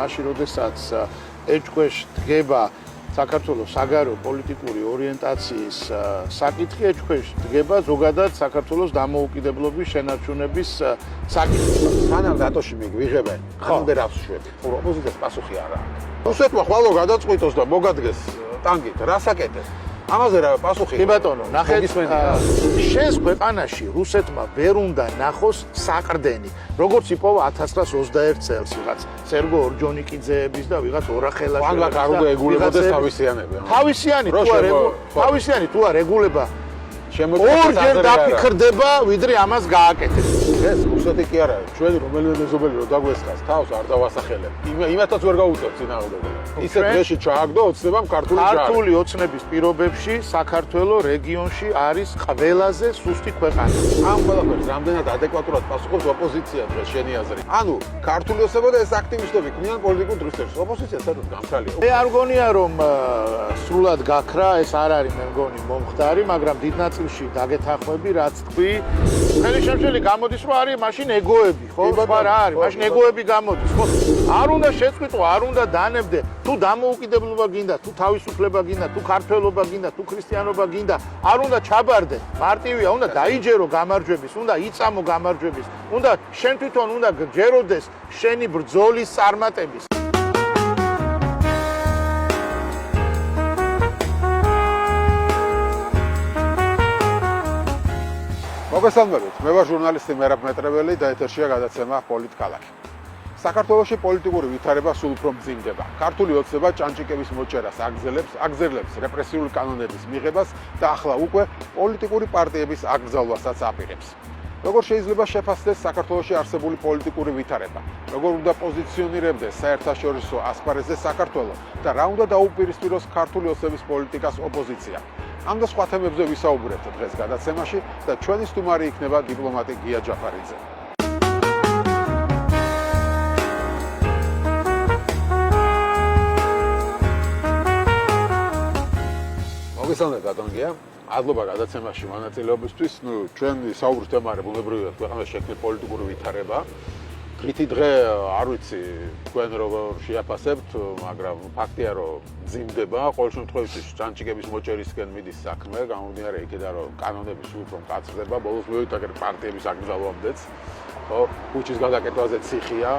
მაშინ როდესაც ეჭქვეშ დგება საქართველოს საგარეო პოლიტიკური ორიენტაციის საკითხი, ეჭქვეშ დგება ზოგადად საქართველოს დამოუკიდებლობის შენარჩუნების საკითხი. სანამ დატოში მიგვიღებენ, ხამდე რავს შვები? ოპოზიციას პასუხი არა აქვს. რუსეთმა ხვალო გადაწყვიტოს და მოგადგეს ტანკით, რას აკეთებს? ამაზე რა პასუხი? კი ბატონო, ნახეთ, შენს ქვეყანაში რუსეთმა ვერ უნდა ნახოს საყრდენი. როგორც იპოვა 1921 წელს ვიღაც სერგო ორჯონიკიძეების და ვიღაც ორახელაშვილების. ან არ უნდა ეგულებოდეს თავისიანები. თავისიანი თუ არ ეგულება შემოწმება ორჯერ დაფიქრდება, ვიდრე ამას გააკეთებს. ეს რუსეთი კი არა, ჩვენი რომელიმე მეზობელი რო დაგვესხას, თავს არ დავასახელებ. იმათაც ვერ გაუწევთ წინააღმდეგობა. ისე დღეში ჩააგდო ოცნებამ ქართული ჯარი. ქართული ოცნების პირობებში საქართველოს რეგიონში არის ყველაზე სუსტი ქვეყანა. ამ ყველაფერს რამდენად ადეკვატურად პასუხობს ოპოზიცია დღეს შენი აზრით? ანუ ქართული ოცნება და ეს აქტივისტები ქმნიან პოლიტიკურ დროშებს. ოპოზიცია საერთოდ გამქრალია. მე არ მგონია რომ სრულად გაქრა, ეს არ არის მე მგონი მომხდარი, მაგრამ დიდ ნაწილში დაგეთანხმები, რაც თქვი. ხელი შემშელი გამოდის რომ არის მაშინ ეგოები, ხო? სხვა რა არის? მაშინ ეგოები გამოდის, ხო? არ უნდა შეწყვიტო, არ უნდა დანებდე. თუ დამოუკიდებლობა გინდა, თუ თავისუფლება გინდა, თუ ქართველობა გინდა, თუ ქრისტიანობა გინდა, არ უნდა ჩაბარდე. მარტივია, უნდა დაიჯერო გამარჯვების, უნდა იწამო გამარჯვების, უნდა შენ თვითონ უნდა გჯეროდეს შენი ბრძოლის წარმატების. მოგესალმებით, მე ვარ ჟურნალისტი მერაბ მეტრეველი და ეთერშია გადაცემა პოლიტკალაკი. საქართველოში პოლიტიკური ვითარება სულ უფრო მძიმდება. ქართული ოცნება ჭანჭიკების მოჭერას აგზელებს რეპრესიული კანონების მიღებას და ახლა უკვე პოლიტიკური პარტიების აკრძალვასაც აპირებს. როგორ შეიძლება შეფასდეს საქართველოში არსებული პოლიტიკური ვითარება? როგორ უნდა პოზიციონირებდეს საერთაშორისო ასპარეზზე საქართველო და რა უნდა დაუპირისპიროს ქართული ოცნების პოლიტიკას ოპოზიცია? ამ და სხვა თემებზე ვისაუბრებთ დღეს გადაცემაში და ჩვენი სტუმარი იქნება დიპლომატი გია ჯაფარიძე. მოგესალმებით ბატონ გია, მადლობა გადაცემაში მონაწილეობისთვის. ჩვენ ვისაუბრებთ თემაზე, ბუნებრივია ქვეყანაში შექმნილი პოლიტიკური ვითარება. დღითი დღე არ ვიცი თქვენ როგორ შეაფასებთ, მაგრამ ფაქტია რომ მძიმდება. ყოველ შემთხვევაში ჭანჭიკების მოჭერისკენ მიდის საქმე, გამომდინარე იქიდან რომ კანონები სულ უფრო მკაცრდება, ბოლოს მივიდაგერ პარტიების აკრძალვამდეც. ხო, ქუჩის გადაკეთვაზე ციხია,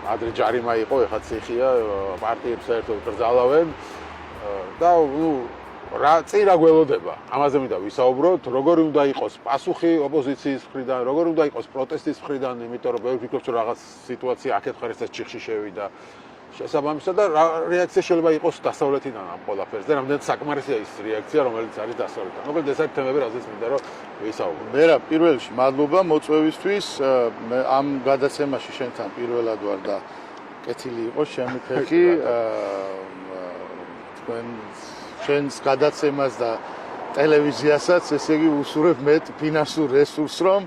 ადრე ჯარიმა იყო, ეხლა ციხია, პარტიებს საერთოდ კრძალავენ და რა წირა გველოდება. ამაზე მინდა ვისაუბროთ, როგორი უნდა იყოს პასუხი ოპოზიციის მხრიდან, როგორი უნდა იყოს პროტესტის მხრიდან, იმიტომ რომ ბევრი ფიქრობს რომ რაღაც სიტუაცია აქეთ ხარისას ჩიხში შევიდა. შესაბამისად და რა რეაქცია შეიძლება იყოს დასავლეთიდან ამ ყველაფერზე და რამდენად საკმარისია ის რეაქცია, რომელიც არის დასავლეთიდან. მოკლედ ეს არის თემები, რაზეც მინდა რომ ვისაუბრო. მე პირველ რიგში მადლობა მოწვევისთვის. მე ამ გადაცემაში შენთან პირველად ვარ და კეთილი იყო შემიფეხი. თქვენ შენს გადაცემას და ტელევიზიასაც, ესე იგი უსურებ მეტ ფინანსურ რესურსს, რომ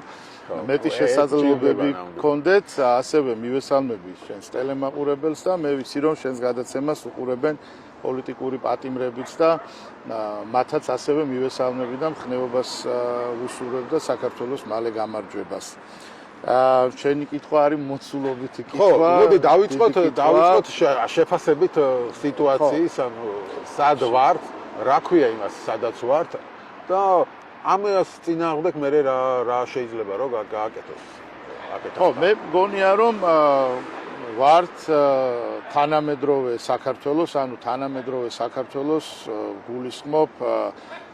მეტი შესაძლებლობები გქონდეთ, ასევე მივესალმები შენს ტელემაყურებელს და მე ვიცი რომ შენს გადაცემას უყურებენ პოლიტიკური პატიმრებიც და მათაც ასევე მივესალმები და მხნეობას ვუსურებ და საქართველოს მალე გამარჯვებას. შენი კითხვა არის მოცულობითი კითხვა. ხო, მოდი დავიწყოთ შეფასებით სიტუაციის, ანუ სად ვართ, რა ქვია იმას, სადაც ვართ და ამას წინააღმდეგ მე რა შეიძლება რომ გააკეთოს. ხო, მე მგონია რომ ვართ თანამედროვე საქართველოს, ანუ თანამედროვე საქართველოს გულისხმობ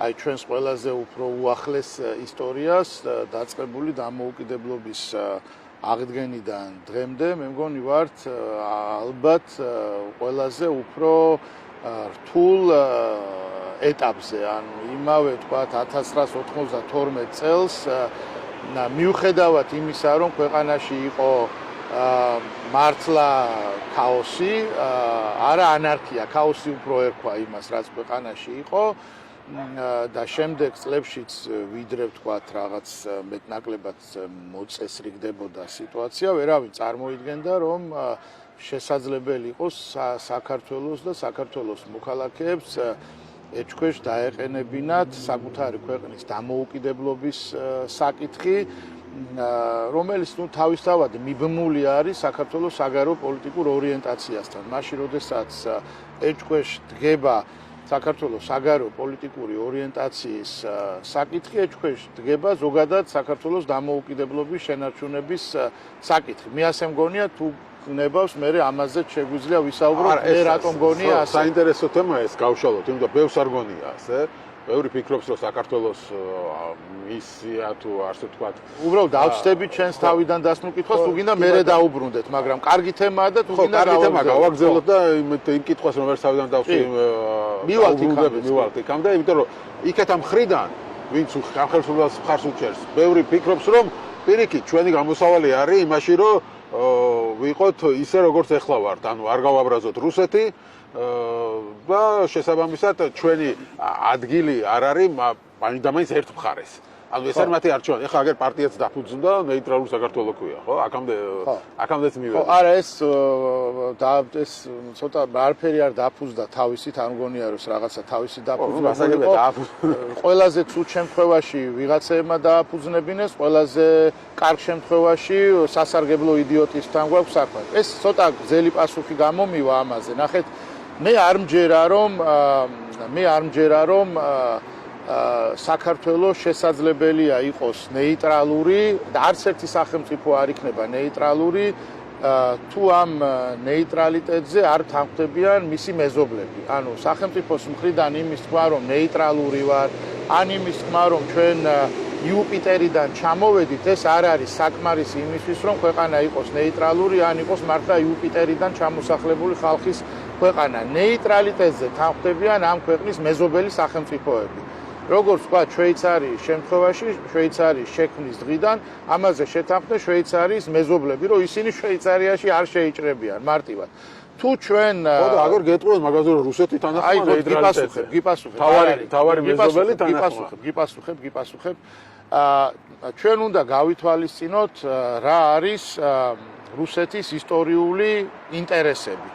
აი ჩვენს ყველაზე უფრო უახლეს ისტორიას დაწყებული დამოუკიდებლობის აღდგენიდან დღემდე. მე მგონი ვართ ალბათ ყველაზე უფრო რთულ ეტაპზე, ანუ იმავე თქვა 1992 წელს მიუხედავად იმისა, რომ ქვეყანაში იყო მართლა ქაოსი, არა ანარქია, ქაოსი უფრო ერქვა იმას, რაც ქვეყანაში იყო და შემდეგ წლებშიც ვიდრე ვთქვათ რაღაც მეტნაკლებად მოწესრიგდებოდა სიტუაცია, ვერავინ წარმოიდგენდა, რომ შესაძლებელი იყოს საქართველოს და საქართველოს მოქალაქეებს ეჭქვეშ დაეყენებინათ საკუთარი ქვეყნის დამოუკიდებლობის საკითხი რომელიც თავისთავად მიბმული არის საქართველოს საგარეო პოლიტიკურ ორიენტაციასთან. მაშინ, როდესაც ეჭქვეშ დგება საქართველოს საგარეო პოლიტიკური ორიენტაციის საკითხი, ეჭქვეშ დგება ზოგადად საქართველოს დამოუკიდებლობის შენარჩუნების საკითხი. მე ასე მგონია თუ გნებავს, მე ამაზე შეგვიძლია ვისაუბროთ, მე რატომ მგონია ასე. საინტერესო თემაა ეს გავშალოთ, იმიტომ ბევრს არ გონია ასე. ბევრი ფიქრობს, რომ საქართველოს მისია თუ ასე ვთქვათ, უბრალოდ დავწდები ჩვენს თავიდან დასმულ კითხვას, თუ გინდა მერე დაუბრუნდეთ, მაგრამ კარგი თემაა და თუ გინდა გავაგზავნოთ და იმ კითხვას რომ ვერც თავიდან დავწდი მივალთ იქამდე, იმიტომ რომ იქეთ ამ ხრიდან, ვინც ხელშეუხლებას მხარს უჭერს, ბევრი ფიქრობს, რომ პირიქით ჩვენი გამოსავალი არის იმაში, რომ ვიყოთ ისე როგორც ეხლა ვართ, ანუ არ გავაბრაზოთ რუსეთი და შესაბამისად ჩვენი ადგილი არ არის მაინც ერთ მხარეს. ანუ ეს არის მათი არჩევანი. ეხლა აგერ პარტიაც დაფუძნდა, ნეიტრალურ საქართველოს ქვია, ხო? აქამდეც მივედი. ხო, არა ეს ცოტა არაფერი არ დაფუძნდა თავისით, არ მგონია რომ რაღაცა თავისით დაფუძნდა. ყველაზე ცუდ შემთხვევაში ვიღაცეებმა დააფუძნებინეს, ყველაზე კარგ შემთხვევაში სასარგებლო იდიოტისთან გვაქვს საქმე. ეს ცოტა გზელი პასუხი გამომივა ამაზე. ნახეთ, მე არ მჯერა რომ საქართველოს შესაძლებელია იყოს ნეიტრალური და არც ერთი სახელმწიფო არ იქნება ნეიტრალური თუ ამ ნეიტრალიტეტზე არ თანხმდებიან მისი მეზობლები. ანუ სახელმწიფოს მხრიდან იმის თქმა რომ ნეიტრალური ვარ, ან იმის თქმა რომ ჩვენ იუპიტერიდან ჩამოვედით, ეს არ არის საკმარისი იმისთვის რომ ქვეყანა იყოს ნეიტრალური, ან იყოს მართლა იუპიტერიდან ჩამოსახლებული ხალხის ქვეყანა. ნეიტრალიტეტზე თანხმდებიან ამ ქვეყნის მეზობელი სახელმწიფოები. როგორც ვთქვათ, შვეიცარიის შემთხვევაში, შვეიცარიის შექმნის დღიდან ამაზე შეთანხმდნენ შვეიცარიის მეზობლები, რომ ისინი შვეიცარიაში არ შეიჭრებიან მარტივად. თუ ჩვენ ხო და აგერ გეტყვიან მაგაზე რომ რუსეთი თანახმდება ნეიტრალიტეტზე. გიპასუხებ. თავარი მეზობელი თანახმდება. გიპასუხებ. ჩვენ უნდა გავითვალისწინოთ რა არის რუსეთის ისტორიული ინტერესები.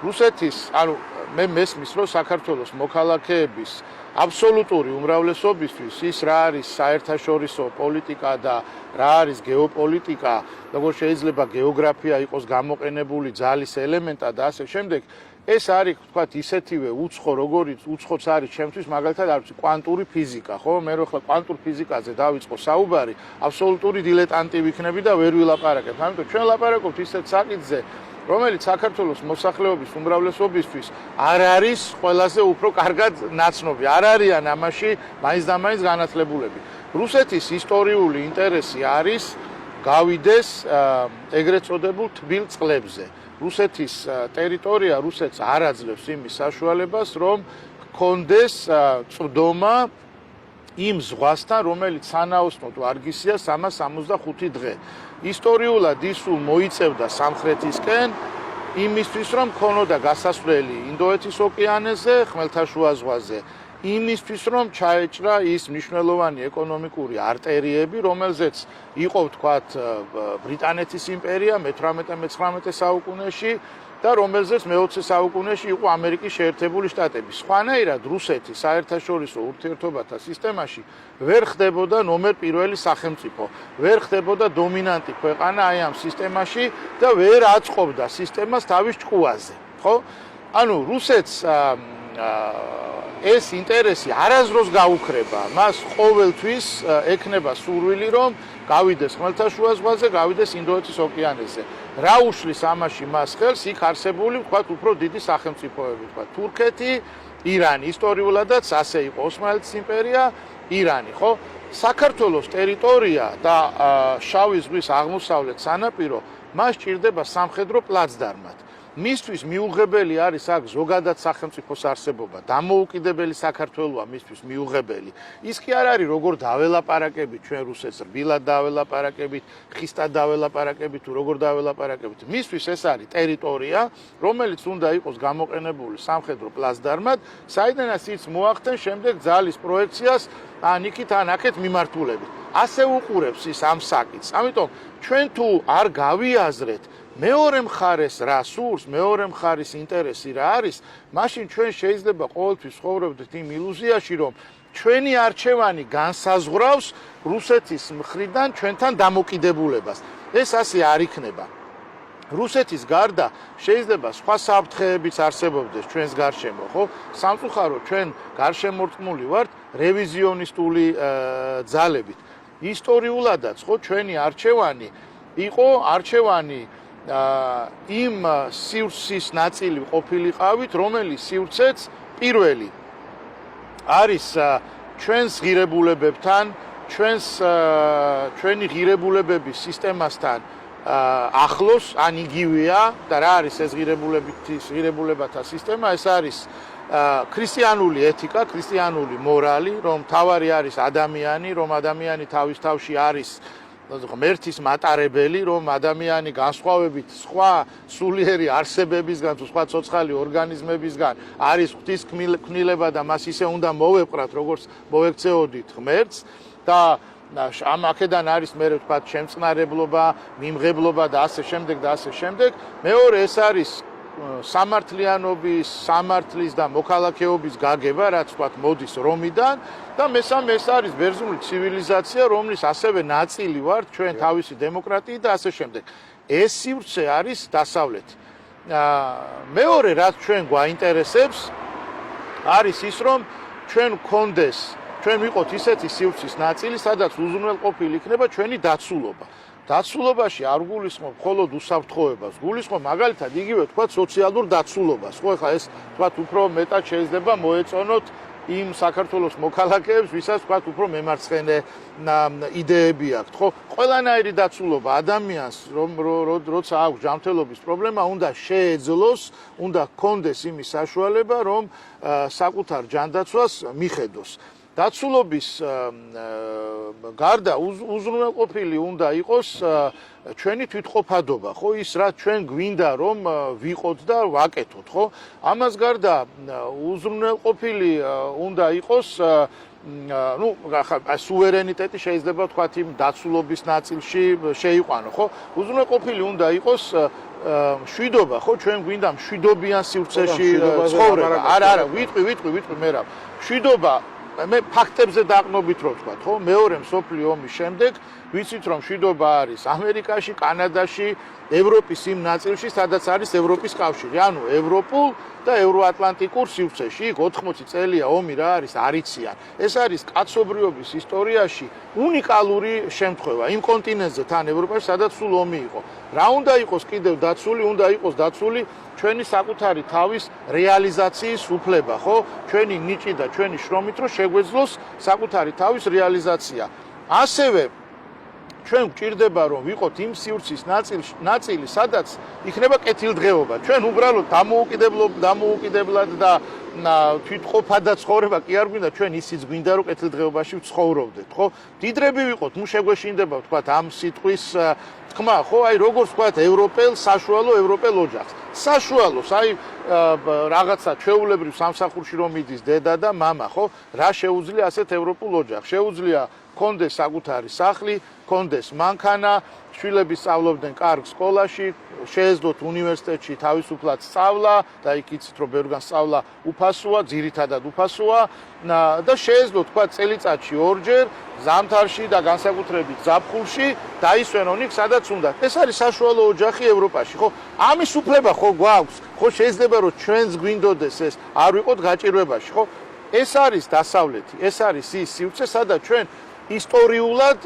რუსეთის, ანუ მე მესმის, რომ საქართველოს მოქალაქეების აბსოლუტური უმრავლესობისთვის ის რა არის საერთაშორისო პოლიტიკა და რა არის გეოპოლიტიკა, როგორც შეიძლება გეოგრაფია იყოს გამოყენებული ძალის ელემენტად და ასე შემდეგ, ეს არის, ვთქვათ, ისეთივე უცხო, როგორც უცხოც არის ჩემთვის, მაგალითად, არ ვიცი, კვანტური ფიზიკა, ხო? მე რო ხლა კვანტურ ფიზიკაზე დავიწყო საუბარი, აბსოლუტური დილეტანტი ვიქნები და ვერ ვილაპარაკებ. ამიტომ ჩვენ ლაპარაკობთ ისეთ საკითხზე, რომელიც საქართველოს მოსახლეობის უმრავლესობისთვის არ არის ყველაზე უფრო კარგად ნაცნობი. არ არიან ამაში მაინც და მაინც განათლებულები. რუსეთის ისტორიული ინტერესი არის გავიდეს ეგრეთ წოდებულ თბილ წყლებზე. რუსეთის ტერიტორია რუსეთს არ აძლევს იმის საშუალებას, რომ ჰქონდეს წვდომა იმ ზღვასთან, რომელიც სანაოსნოდ ვარგისია 365 დღე. ისტორიულად ის სულ მოიწევდა სამხრეთისკენ, იმისთვის რომ ქონოდა გასასვლელი ინდოეთის ოკეანეზე, ხმელთაშუა ზღვაზე, იმისთვის რომ ჩაეჭრა ის მნიშვნელოვანი ეკონომიკური არტერიები, რომელზეც იყო, ვთქვათ, ბრიტანეთის იმპერია მე-18-19 საუკუნეში და რომელზეც მე-20 საუკუნეში იყო ამერიკის შეერთებული შტატები. სხვანაირად რუსეთი საერთაშორისო ურთიერთობათა სისტემაში ვერ ხდებოდა ნომერ პირველი სახელმწიფო, ვერ ხდებოდა დომინანტი ქვეყანა აი ამ სისტემაში და ვერ აწყობდა სისტემას თავის ჭკუაზე, ხო? ანუ რუსეთს ეს ინტერესი არასდროს გაუქრება, მას ყოველთვის ექნება სურვილი, რომ გავიდეს ხმელთაშუა ზღვაზე, გავიდეს ინდოეთის ოკეანეზე. რა უშლის ამაში მას ხელს? იქ არსებული, ვთქვათ, უფრო დიდი სახელმწიფოები, ვთქვათ, თურქეთი, ირანი, ისტორიულადაც ასე იყო ოსმალეთის იმპერია, ირანი, ხო? საქართველოს ტერიტორია და შავი ზღვის აღმოსავლეთ სანაპირო მას ჭირდება სამხედრო პლაცდარმად. მისთვის მიუღებელი არის აქ ზოგადად სახელმწიფოს არსებობა, დამოუკიდებელი საქართველოა მისთვის მიუღებელი. ის კი არ არის როგორ დაველაპარაკებით ჩვენ რუსეთს, რბილად დაველაპარაკებით, ხისტად დაველაპარაკებით თუ როგორ დაველაპარაკებით. მისთვის ეს არის ტერიტორია, რომელიც უნდა იყოს გამოყენებული სამხედრო პლაცდარმად, საიდანაც ის მოახდენ შემდეგ ძალის პროექციას ან იქით ან აქეთ მიმართულებით. ასე უყურებს ის ამ საკითხს. ამიტომ ჩვენ თუ არ გავიაზრეთ მეორე მხარეს რა სურს, მეორე მხარის ინტერესი რა არის, მაშინ ჩვენ შეიძლება ყოველთვის ცხოვრობდეთ იმ ილუზიაში, რომ ჩვენი არჩევანი განსაზღვრავს რუსეთის მხრიდან ჩვენთან დამოკიდებულებას. ეს ასე არ იქნება. რუსეთის გარდა შეიძლება სხვა საფრთხეებიც არსებობდეს ჩვენს გარშემო, ხო? სამწუხაროდ ჩვენ გარშემორტყმული ვართ რევიზიონისტული ძალებით. ისტორიულადაც ხო ჩვენი არჩევანი იყო არჩევანი იმ სივრცის ნაწილი ყოფილიყავით, რომელიც სივრცეც პირველი არის ჩვენს ღირებულებებთან, ჩვენი ღირებულებების სისტემასთან ახლოს, ან იგივეა და რა არის ეს ღირებულებათა სისტემა? ეს არის ქრისტიანული ეთიკა, ქრისტიანული მორალი, რომ თავარი არის ადამიანი, რომ ადამიანი თავის თავში არის ღმერთის მატარებელი, რომ ადამიანი განსხვავებით სხვა სულიერი არსებებისგან თუ სხვა ცოცხალი ორგანიზმებისგან არის ღვთის ქმნილება და მას ისე უნდა მოვეპყრათ, როგორც მოვექცეოდით ღმერთს და ამ აქედან არის მე ვთქვათ შემწყნარებლობა, მიმღებლობა და ასე შემდეგ და ასე შემდეგ. მეორე ეს არის სამართლიანობის, სამართლის და მოქალაქეობის გაგება, რაც ვთქვათ მოდის რომიდან და მესამე ეს არის ბერძნული ცივილიზაცია, რომლის ასევე ნაწილი ვართ ჩვენ თავისი დემოკრატიით და ასე შემდეგ. ეს სივრცე არის დასავლეთი. მეორე რაც ჩვენ გვაინტერესებს არის ის, რომ ჩვენ გქონდეს ჩვენ ვიყოთ ისეთი სივრცის ნაწილი, სადაც უზრუნველყოფილი იქნება ჩვენი დაცულობა. დაცულობაში არ გულისხმობ მხოლოდ უსაფრთხოებას, გულისხმობ მაგალითად იგივე თქვა სოციალურ დაცულობას. ხო, ეხლა ეს თქვა უფრო მეტად შეიძლება მოეწონოთ იმ საქართველოს მოქალაქეებს, ვისაც თქვა უფრო მემარცხენე იდეები აქვთ, ხო? ყველანაირი დაცულობა ადამიანს, როცა აქვს ჯანმრთელობის პრობლემა, უნდა შეეძლოს, უნდა ჰქონდეს იმის საშუალება, რომ საკუთარ ჯანდაცვას მიხედოს. დაცულობის გარდა უზრუნველყოფილი უნდა იყოს ჩვენი თვითყოფადობა, ხო, ის რაც ჩვენ გვინდა რომ ვიყოთ და ვაკეთოთ, ხო? ამას გარდა უზრუნველყოფილი უნდა იყოს სუვერენიტეტი შეიძლება თქვათ იმ დაცულობის ნაწილში შეიყვანო, ხო? უზრუნველყოფილი უნდა იყოს მშვიდობა, ხო? ჩვენ გვინდა მშვიდობიან სივრცეში ცხოვრება. არა, ვიტყვი, მერაბ. მშვიდობა მე ფაქტებზე დაყნობით რო ვთქვა, ხო? მეორე მსოფლიო ომის შემდეგ ვიცით რომ მშვიდობა არის ამერიკაში, კანადაში, ევროპის იმ ნაწილში, სადაც არის ევროპის კავშირი, ანუ ევროპულ და ევროატლანტიკურ სივრცეში. იქ 80 წელია ომი რა არის, არ იციან. ეს არის კაცობრიობის ისტორიაში უნიკალური შემთხვევა იმ კონტინენტზე თან ევროპაში, სადაც სულ ომი იყო. რა უნდა იყოს კიდევ დაცული, უნდა იყოს დაცული ჩვენი საკუთარი თავის რეალიზაციის უფლება, ხო? ჩვენი ნიჭი და ჩვენი შრომით რომ შეგვეძლოს საკუთარი თავის რეალიზაცია. ასევე ჩვენ გვჭირდება რომ ვიყოთ იმ სივრცის ნაწილი, სადაც იქნება კეთილდღეობა. ჩვენ უბრალოდ დამოუკიდებლად და თვითყოფადად ცხოვრება კი არ გვინდა, ჩვენ ისიც გვინდა რომ კეთილდღეობაში ვცხოვრობდეთ, ხო? მდიდრები ვიყოთ, ნუ შეგვეშინდება ვთქვათ ამ სიტყვის თქმა, ხო? აი როგორც ვთქვათ საშუალო ევროპელ ოჯახს. საშუალოს, აი რაღაცა ჩვეულებრივ სამსახურში რომ მიდის დედა და მამა, ხო? რა შეუძლია ასეთ ევროპულ ოჯახს? შეუძლია კონდეს საკუთარი სახლი, კონდეს მანქანა, შვილები სწავლობდნენ კარგ სკოლაში, შეეძლოთ უნივერსიტეტში თავისუფლად სწავლა და იქ იცით რომ ბევრგან სწავლა უფასოა, ძირითადად უფასოა და შეეძლოთ თქვა წელიწადში ორჯერ ზამთარში და განსაკუთრებით ზაფხულში დაისვენონ იქ სადაც უნდა. ეს არის საშუალო ოჯახი ევროპაში, ხო? ამის უფლება ხო გვაქვს? ხო შეიძლება რომ ჩვენს გვინდოდეს ეს, არ ვიყოთ გაჭირვებაში, ხო? ეს არის დასავლეთი, ეს არის ის სივრცე, სადაც ჩვენ ისტორიულად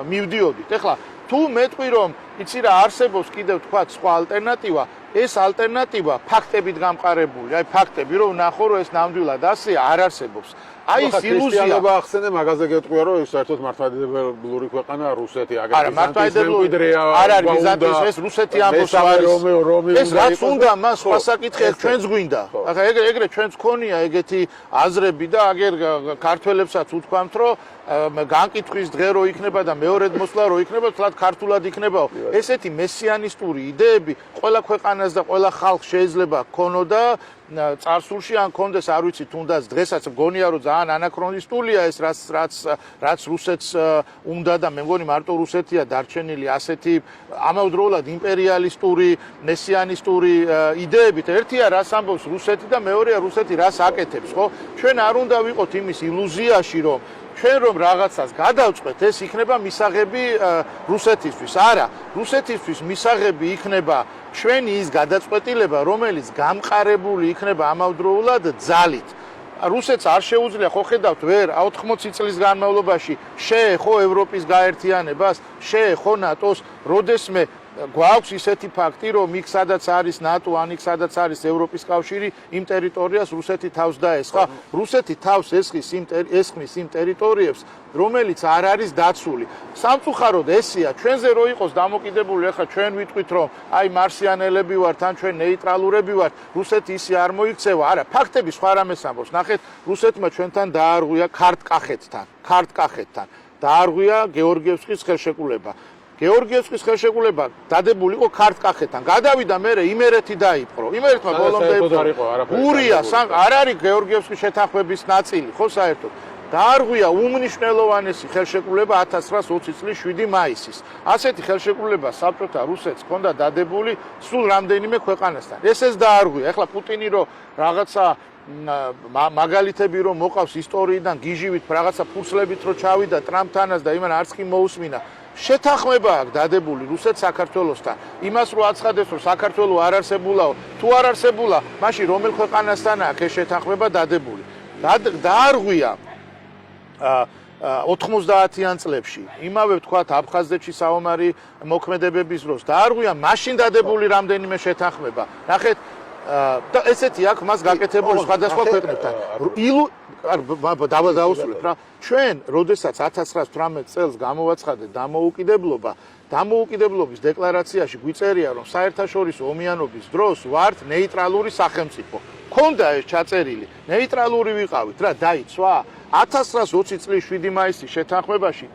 მივდიოდით. ეხლა თუ მეტყვი რომ იცი რა არსებობს კიდევ თქვა სხვა ალტერნატივა, ეს ალტერნატივა ფაქტებით გამყარებული, აი ფაქტები რომ ნახო რომ ეს ნამდვილად ასეა, არ არსებობს. აი ეს ილუზია ახსენე მაგაზე გეტყვია რომ ეს საერთოდ მართლმადიდებლური ქვეყანა რუსეთი, არა მართლმადიდებლური არ არის ბიზანტიის, ეს რუსეთი ამბობს არის. ეს რაც უნდა მას სხვა საკითხი ჩვენც გვინდა. ახლა ეგრე ჩვენც ქონია ეგეთი აზრები და აგერ ქართველებსაც უთქვამთ რომ განკითხვის დღე რო იქნება და მეორედ მოსვლა რო იქნება, თლად ქართულად იქნებაო. ესეთი მესიანისტური იდეები ყველა ქვეყანას და ყველა ხალხს შეიძლება ქონოდა წარსულში ან კონდეს, არ ვიცი, თუნდაც დღესაც მგონია რომ ძალიან ანაქრონისტულია ეს რაც რუსეთს უნდა და მე მგონი მარტო რუსეთია დარჩენილი ასეთი ამავდროულად იმპერიალისტური, მესიანისტური იდეებით. ერთია რას ამბობს რუსეთი და მეორეა რუსეთი რას აკეთებს, ხო? ჩვენ არ უნდა ვიყოთ იმის ილუზიაში, რომ ჩვენ რომ რაღაცას გადავწყვეთ, ეს იქნება მისაღები რუსეთისთვის. არა, რუსეთისთვის მისაღები იქნება ჩვენი ის გადაწყვეტილება, რომელიც გამყარებული იქნება ამავდროულად ძალით. რუსეთს არ შეუძლია, ხო ხედავთ, ვერ 80 წლის განმავლობაში შეეხო ევროპის გაერთიანებას, შეეხო ნატოს, როდესმე გვაქვს ისეთი ფაქტი, რომ იქ სადაც არის ნატო, ან იქ სადაც არის ევროპის კავშირი, იმ ტერიტორიას რუსეთი თავს დაესხა. რუსეთი თავს ესხმის იმ ტერიტორიებს, რომელიც არ არის დაცული. სამწუხაროდ ესია, ჩვენზე რო იყოს დამოკიდებული, ახლა ჩვენ ვიტყვით, რომ აი მარსიანელები ვართ, ან ჩვენ ნეიტრალურები ვართ, რუსეთი ისე არ მოიქცევა. არა, ფაქტები სხვა რამეს ამბობს. ნახეთ, რუსეთმა ჩვენთან დაარღვია ქართკახეთთან. დაარღვია გეორგიევსკის ხელშეკრულება. გეორგიევსკის ხელშეკრულება დადებული იყო ქართკახეთთან. გადავიდა მერე იმერეთი დაიპყრო. იმერეთმა ბოლომდე გურია, არ არის გეორგიევსკის შეთანხმების ნაწილი, ხო საერთოდ. დაარღვია უმნიშვნელოვანესი ხელშეკრულება 1920 წლის 7 მაისის. ასეთი ხელშეკრულება საბჭოთა რუსეთს ჰქონდა დადებული სულ რამდენიმე ქვეყანასთან. ეს დაარღვია. ეხლა პუტინი რო რაღაცა მაგალითები რომ მოყავს ისტორიიდან გიჟივით რაღაცა ფურცლებით რო ჩავიდა ტრამპთანაც და იმან არც კი მოусმინა. შეთანხმება აქვს დადებული რუსეთ საქართველოსთან. იმას რო აცხადეს რომ საქართველო არ არსებულაო, თუ არ არსებულა, მაშინ რომელ ქვეყანასთან აქვს ეს შეთანხმება დადებული. დაარღვია 90-იან წლებში. იმავე ვთქვათ აფხაზეთში საომარი მოქმედებების დროს დაარღვია მაშინ დადებული რამდენიმე შეთანხმება. ნახეთ და ესეთი აქვს მას გაკეთებული სხვადასხვა ქვეყნებთან. დავასრულებ რა. ჩვენ, როდესაც 1918 წელს გამოვაცხადეთ დამოუკიდებლობის დეკლარაციაში გვიწერია, რომ საერთაშორისო ომიანობის დროს ვართ ნეიტრალური სახელმწიფო. ქონდა ეს ჩაწერილი, ნეიტრალური ვიყავით რა, დაიცვა. 1920 წლის 7 მაისის შეთანხმებაში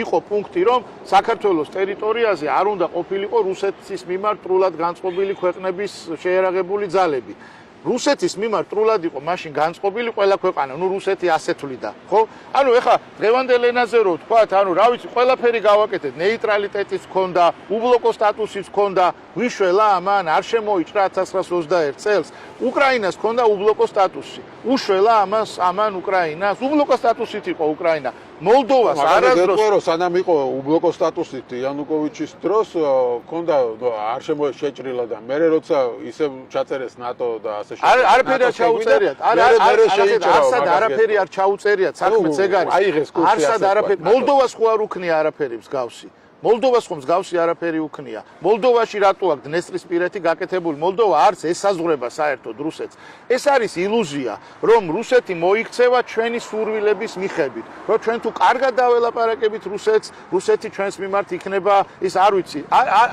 იყო პუნქტი, რომ საქართველოს ტერიტორიაზე არ უნდა ყოფილიყო რუსეთის მიმართ ტრულად განწყობილი ქვეყნების შეერაღებული ძალები. რუსეთის მიმართ ტრულად იყო მაშინ განწყობილი ყველა ქვეყანა, რუსეთი ასე თვლიდა, ხო? ეხლა დღევანდელ ენაზე რო ვთქვათ, რა ვიცი, ყველაფერი გავაკეთეთ, ნეიტრალიტეტიც ჰქონდა, უბლოკო სტატუსიც ჰქონდა, ვიშველა ამან, არ შემოიჭრა 1921 წელს. უკრაინას ჰქონდა უბლოკო სტატუსი. უშველა ამან უკრაინას, უბლოკო სტატუსით იყო უკრაინა. მოლდოვას არასდროს სანამ იყო უბლოკო სტატუსით იანუკოვიჩის დროს ჰქონდა არ შემოეჭრილა და მე როცა ისე ჩაწერეს ნატო და ასე არაფერი არ ჩაუწერიათ. არაფერი არ ჩაუწერიათ, საქმეც ეგ არის. არსად არაფერი. მოლდოვას ხო არ უქნია არაფერი მსგავსი. მოლდოვას ხომ მსგავსი არაფერი უქნია. მოლდოვაში რატო აქვს დნესტრისპირეთი გაკეთებული? მოლდოვა არც ესაზღვრება საერთოდ რუსეთს. ეს არის ილუზია, რომ რუსეთი მოიქცევა ჩვენი სურვილების მიხედვით. რომ ჩვენ თუ კარგად დაველაპარაკებით რუსეთი ჩვენს მიმართ იქნება, ის არ ვიცი.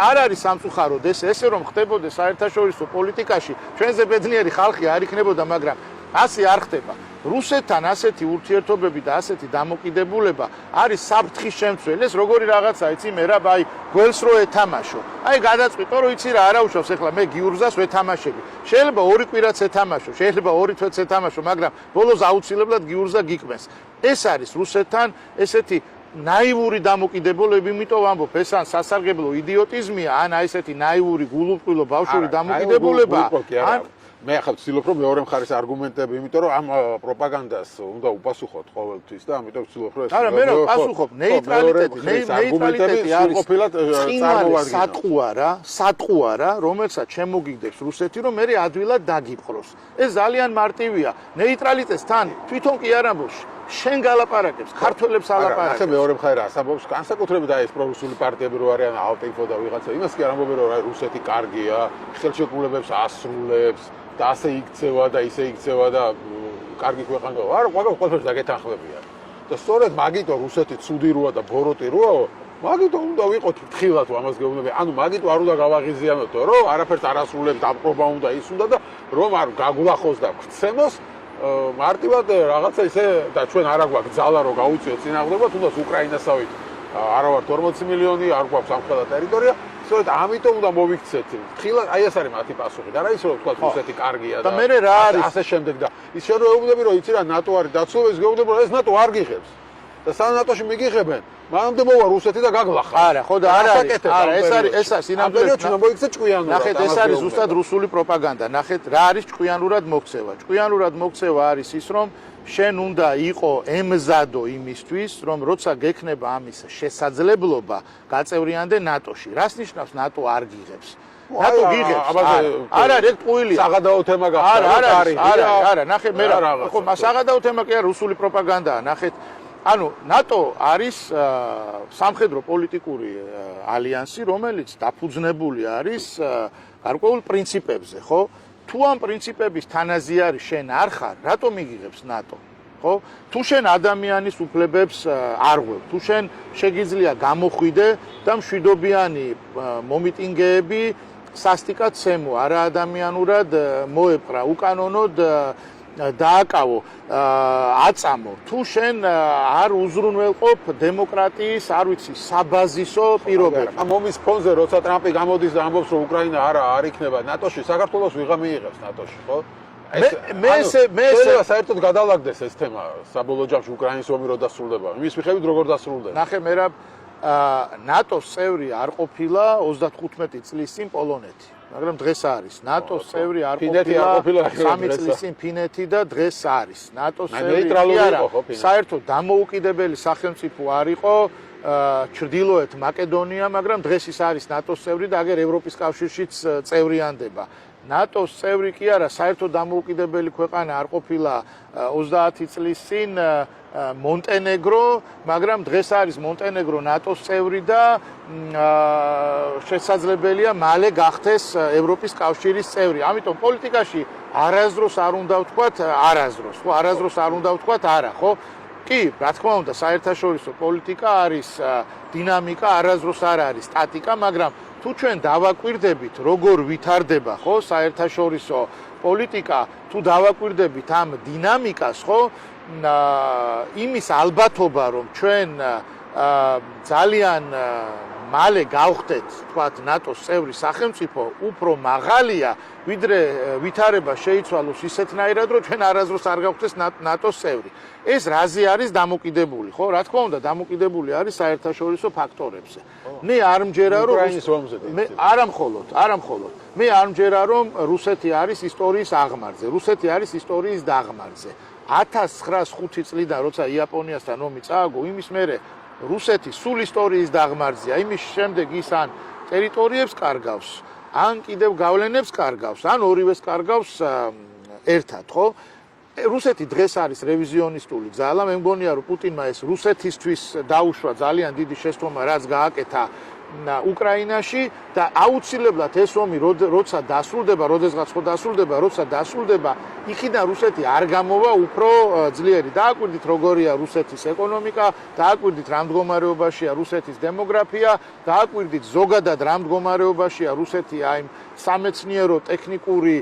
არ არის სამწუხაროდ ესე რომ ხდებოდეს საერთაშორისო პოლიტიკაში, ჩვენზე ბედნიერი ხალხი არ იქნებოდა, მაგრამ ასე არ ხდება. რუსეთთან ასეთი ურთიერთობები და ასეთი დამოკიდებულება არის საფრთხის შემცველი. ეს როგორი რაღაცა, იცი მე რა, აი გველს რო ეთამაშო. აი გადაწყვიტო რომ იცი რა, არა უშავს ეხლა მე გიურზას ვეთამაშები. შეიძლება ორი კვირაც ეთამაშო, შეიძლება ორი თვეც ეთამაშო, მაგრამ ბოლოს აუცილებლად გიურზა გიკვეს. ეს არის რუსეთთან ესეთი ნაივური დამოკიდებულება, იმიტომ ვამბობ, ეს ან სასარგებლო იდიოტიზმია, ან აი ესეთი ნაივური გულუყვილო ბავშვური დამოკიდებულება, ან მე ახლა ვცდილობ რომ მეორე მხარის არგუმენტები, იმიტომ რომ ამ პროპაგანდას უნდა უპასუხოთ ყოველთვის და ამიტომ ვცდილობ რომ ეს არა, მე რა ვპასუხობ, ნეიტრალიტეტი არის ყოფილად წარმოადგენს სატყუარა, რომელსაც შემოგიგდებს რუსეთი, რომ მე ადვილად დაგიპყროს. ეს ძალიან მარტივია. ნეიტრალიტეტს თან თვითონ კი არ ამბობს, შენ გალაპარაკებს, ქართველებს ალაპარაკებს. ახლა მეორე მხარე ასაბობს, განსაკუთრებით აი ეს პრორუსული პარტიები რო არიან ალტინფო და ვიღაცა, იმას კი არ ამბობენ რომ რუსეთი კარგია, ხელშეკრულებებს ასრულებს და ასე იქცევა და ისე იქცევა და კარგი ქვეყანა. არა, ყველაფერს დაგეთანხმებიან. და სწორედ მაგიტო რუსეთი ცუდი როა და ბოროტი როაო, მაგიტო უნდა ვიყოთ ფრთხილად ამას გეუბნები. ანუ მაგიტო არ უნდა გავაღიზიანოთ, რომ არაფერს არ ასრულებს, დაპყრობა უნდა ის უნდა და რომ არ გაგულახოს და გცემოს მარტივად რაღაცა ისე და ჩვენ არა გვაქვს ძალა რომ გავუწიოთ წინააღმდეგობა, თუნდაც უკრაინასავით არა ვართ 40 მილიონი, არ გვაქვს ამხელა ტერიტორია. სწორედ ამიტომ უნდა მოვიქცეთ. ხილად აი ეს არის მათი პასუხი. და რა ის რომ თქვა რუსეთი კარგია და მე რა არის ასე შემდეგ და ის შენ რომ ეუბნები რომ იცი რა ნატო არის დაცულობა ის გეუბნები რომ ეს ნატო არ გიღებს. და სან ნატოში მიგიღებენ, მანამდე მოვა რუსეთი და გაგლახა. არა, ხო და არა ეს არის სინამდვილეში უნდა მოიქცე ჭკვიანურად. ნახეთ, ეს არის ზუსტად რუსული პროპაგანდა. ნახეთ, რა არის ჭკვიანურად მოქცევა. ჭკვიანურად მოქცევა არის ის, რომ შენ უნდა იყო ემზადო იმისთვის, რომ როცა გექნება ამის შესაძლებლობა, გაწევრიანდე ნატოში. რას ნიშნავს ნატო არ გიღებს? ნატო გიღებს. არა, ეგ ტყუილია. საღადაო თემა გახდა. არა, ნახე მე რა. ხო, საღადაო თემა კი არა, რუსული პროპაგანდაა. ნახეთ, ანუ ნატო არის სამხედრო პოლიტიკური ალიანსი, რომელიც დაფუძნებული არის გარკვეულ პრინციპებზე, ხო? თუ ამ პრინციპების თანაზი არის შენ არ ხარ, რატომ იგიღებს ნატო? ხო? თუ შენ ადამიანის უფლებებს არ ღვევ, თუ შენ შეგიძლია გამოხვიდე და მშვიდობიანი მომიტინგეები სასტიკად ცემო, არა ადამიანურად მოეპყრა, უკანონოდ დააკავო, აწამო. თუ შენ არ უზრუნველყოფ დემოკრატიის, არ ვიცი, საბაზისო პირობებს. ამ ომის ფონზე როცა ტრამპი გამოდის და ამბობს რომ უკრაინა არ იქნება ნატოში, საქართველოს ვიღა მიიღებს ნატოში, ხო? მე საერთოდ გადალაგდეს ეს თემა საბოლოო ჯამში უკრაინის ომი რო დასრულდება. იმის მიხედვით როგორ დასრულდება. ნახე მე რა ნატოს წევრი არ ყოფილა 35 წლის წინ პოლონეთი. მაგრამ დღეს არის. ნატოს წევრი არ ყოფილა 3 წლის წინ ფინეთი და დღეს არის. ნატოს წევრი არა. საერთოდ დამოუკიდებელი სახელმწიფო არ იყო ჩრდილოეთ მაკედონია, მაგრამ დღეს ის არის ნატოს წევრი და აგერ ევროპის კავშირშიც წევრიანდება. ნატოს წევრი კი არა, საერთოდ დამოუკიდებელი ქვეყანა არ ყოფილა 30 წლის წინ მონტენეგრო, მაგრამ დღეს არის მონტენეგრო ნატოს წევრი და შესაძლებელია მალე გახდეს ევროპის კავშირის წევრი. ამიტომ პოლიტიკაში არასდროს არ უნდა ვთქვათ არასდროს, ხო, არასდროს არ უნდა ვთქვათ არა, ხო? კი, რა თქმა უნდა, საერთაშორისო პოლიტიკა არის დინამიკა, არასდროს არ არის სტატიკა, მაგრამ თუ ჩვენ დავაკვირდებით, როგორ ვითარდება, ხო, საერთაშორისო პოლიტიკა, თუ დავაკვირდებით ამ დინამიკას, ხო, იმის ალბათობა, რომ ჩვენ ძალიან მალე გავხდეთ, თქვათ, ნატოს წევრი სახელმწიფო, უფრო მაღალია, ვიდრე ვითარება შეიცვალოს ისეთნაირად, რომ ჩვენ არასდროს არ გავხდეს ნატოს წევრი. ეს რაზე არის დამოკიდებული, ხო? რა თქმა უნდა, დამოკიდებული არის საერთაშორისო ფაქტორებზე. მე არ მჯერა, რომ არა მხოლოდ. მე არ მჯერა, რომ რუსეთი არის ისტორიის აღმარზე, რუსეთი არის ისტორიის დაღმარზე. 1905 წლიდან, როცა იაპონიასთან ომი წააგო, იმის მერე რუსეთი სულ ისტორიის დაღმარზეა, იმის შემდეგ ის ან ტერიტორიებს კარგავს, ან კიდევ გავლენებს კარგავს, ან ორივეს კარგავს ერთად, ხო? რუსეთი დღეს არის რევიზიონისტული ძალა, მე მგონია რომ პუტინმა ეს რუსეთისთვის დაუშვა ძალიან დიდი შეცდომა, რაც გააკეთა უკრაინაში და აუცილებლად ეს ომი როცა დასრულდება, როცა დასრულდება, იქიდან რუსეთი არ გამოვა უფრო ძლიერი. დააკვირდით როგორია რუსეთის ეკონომიკა, დააკვირდით რა მდგომარეობაშია რუსეთის დემოგრაფია, დააკვირდით ზოგადად რა მდგომარეობაშია რუსეთი აი სამეცნიერო ტექნიკური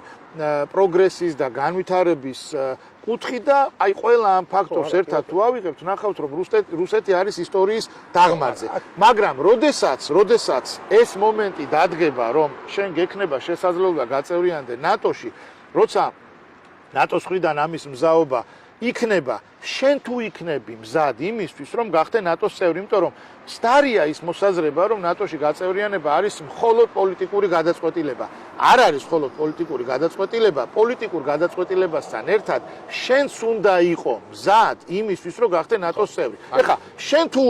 პროგრესის და განვითარების კუთხით და აი ყველა ამ ფაქტორს ერთად თუ ავიღებთ, ნახავთ რომ რუსეთი არის ისტორიის დაღმარზე. მაგრამ როდესაც ეს მომენტი დადგება, რომ შენ გექნება შესაძლებლობა გაწევრიანდე ნატოში, როცა ნატოს მხრიდან ამის მზაობა იქნება, შენ თუ იქნები მზად იმისთვის, რომ გახდე ნატოს წევრი, იმიტომ რომ სტარია ის მოსაზრება, რომ ნატოში გაწევრიანება არის მხოლოდ პოლიტიკური გადაწყვეტილება. არ არის მხოლოდ პოლიტიკური გადაწყვეტილება, პოლიტიკურ გადაწყვეტილებასთან ერთად შენც უნდა იყო მზად იმისთვის, რომ გახდე ნატოს წევრი. ეხლა შენ თუ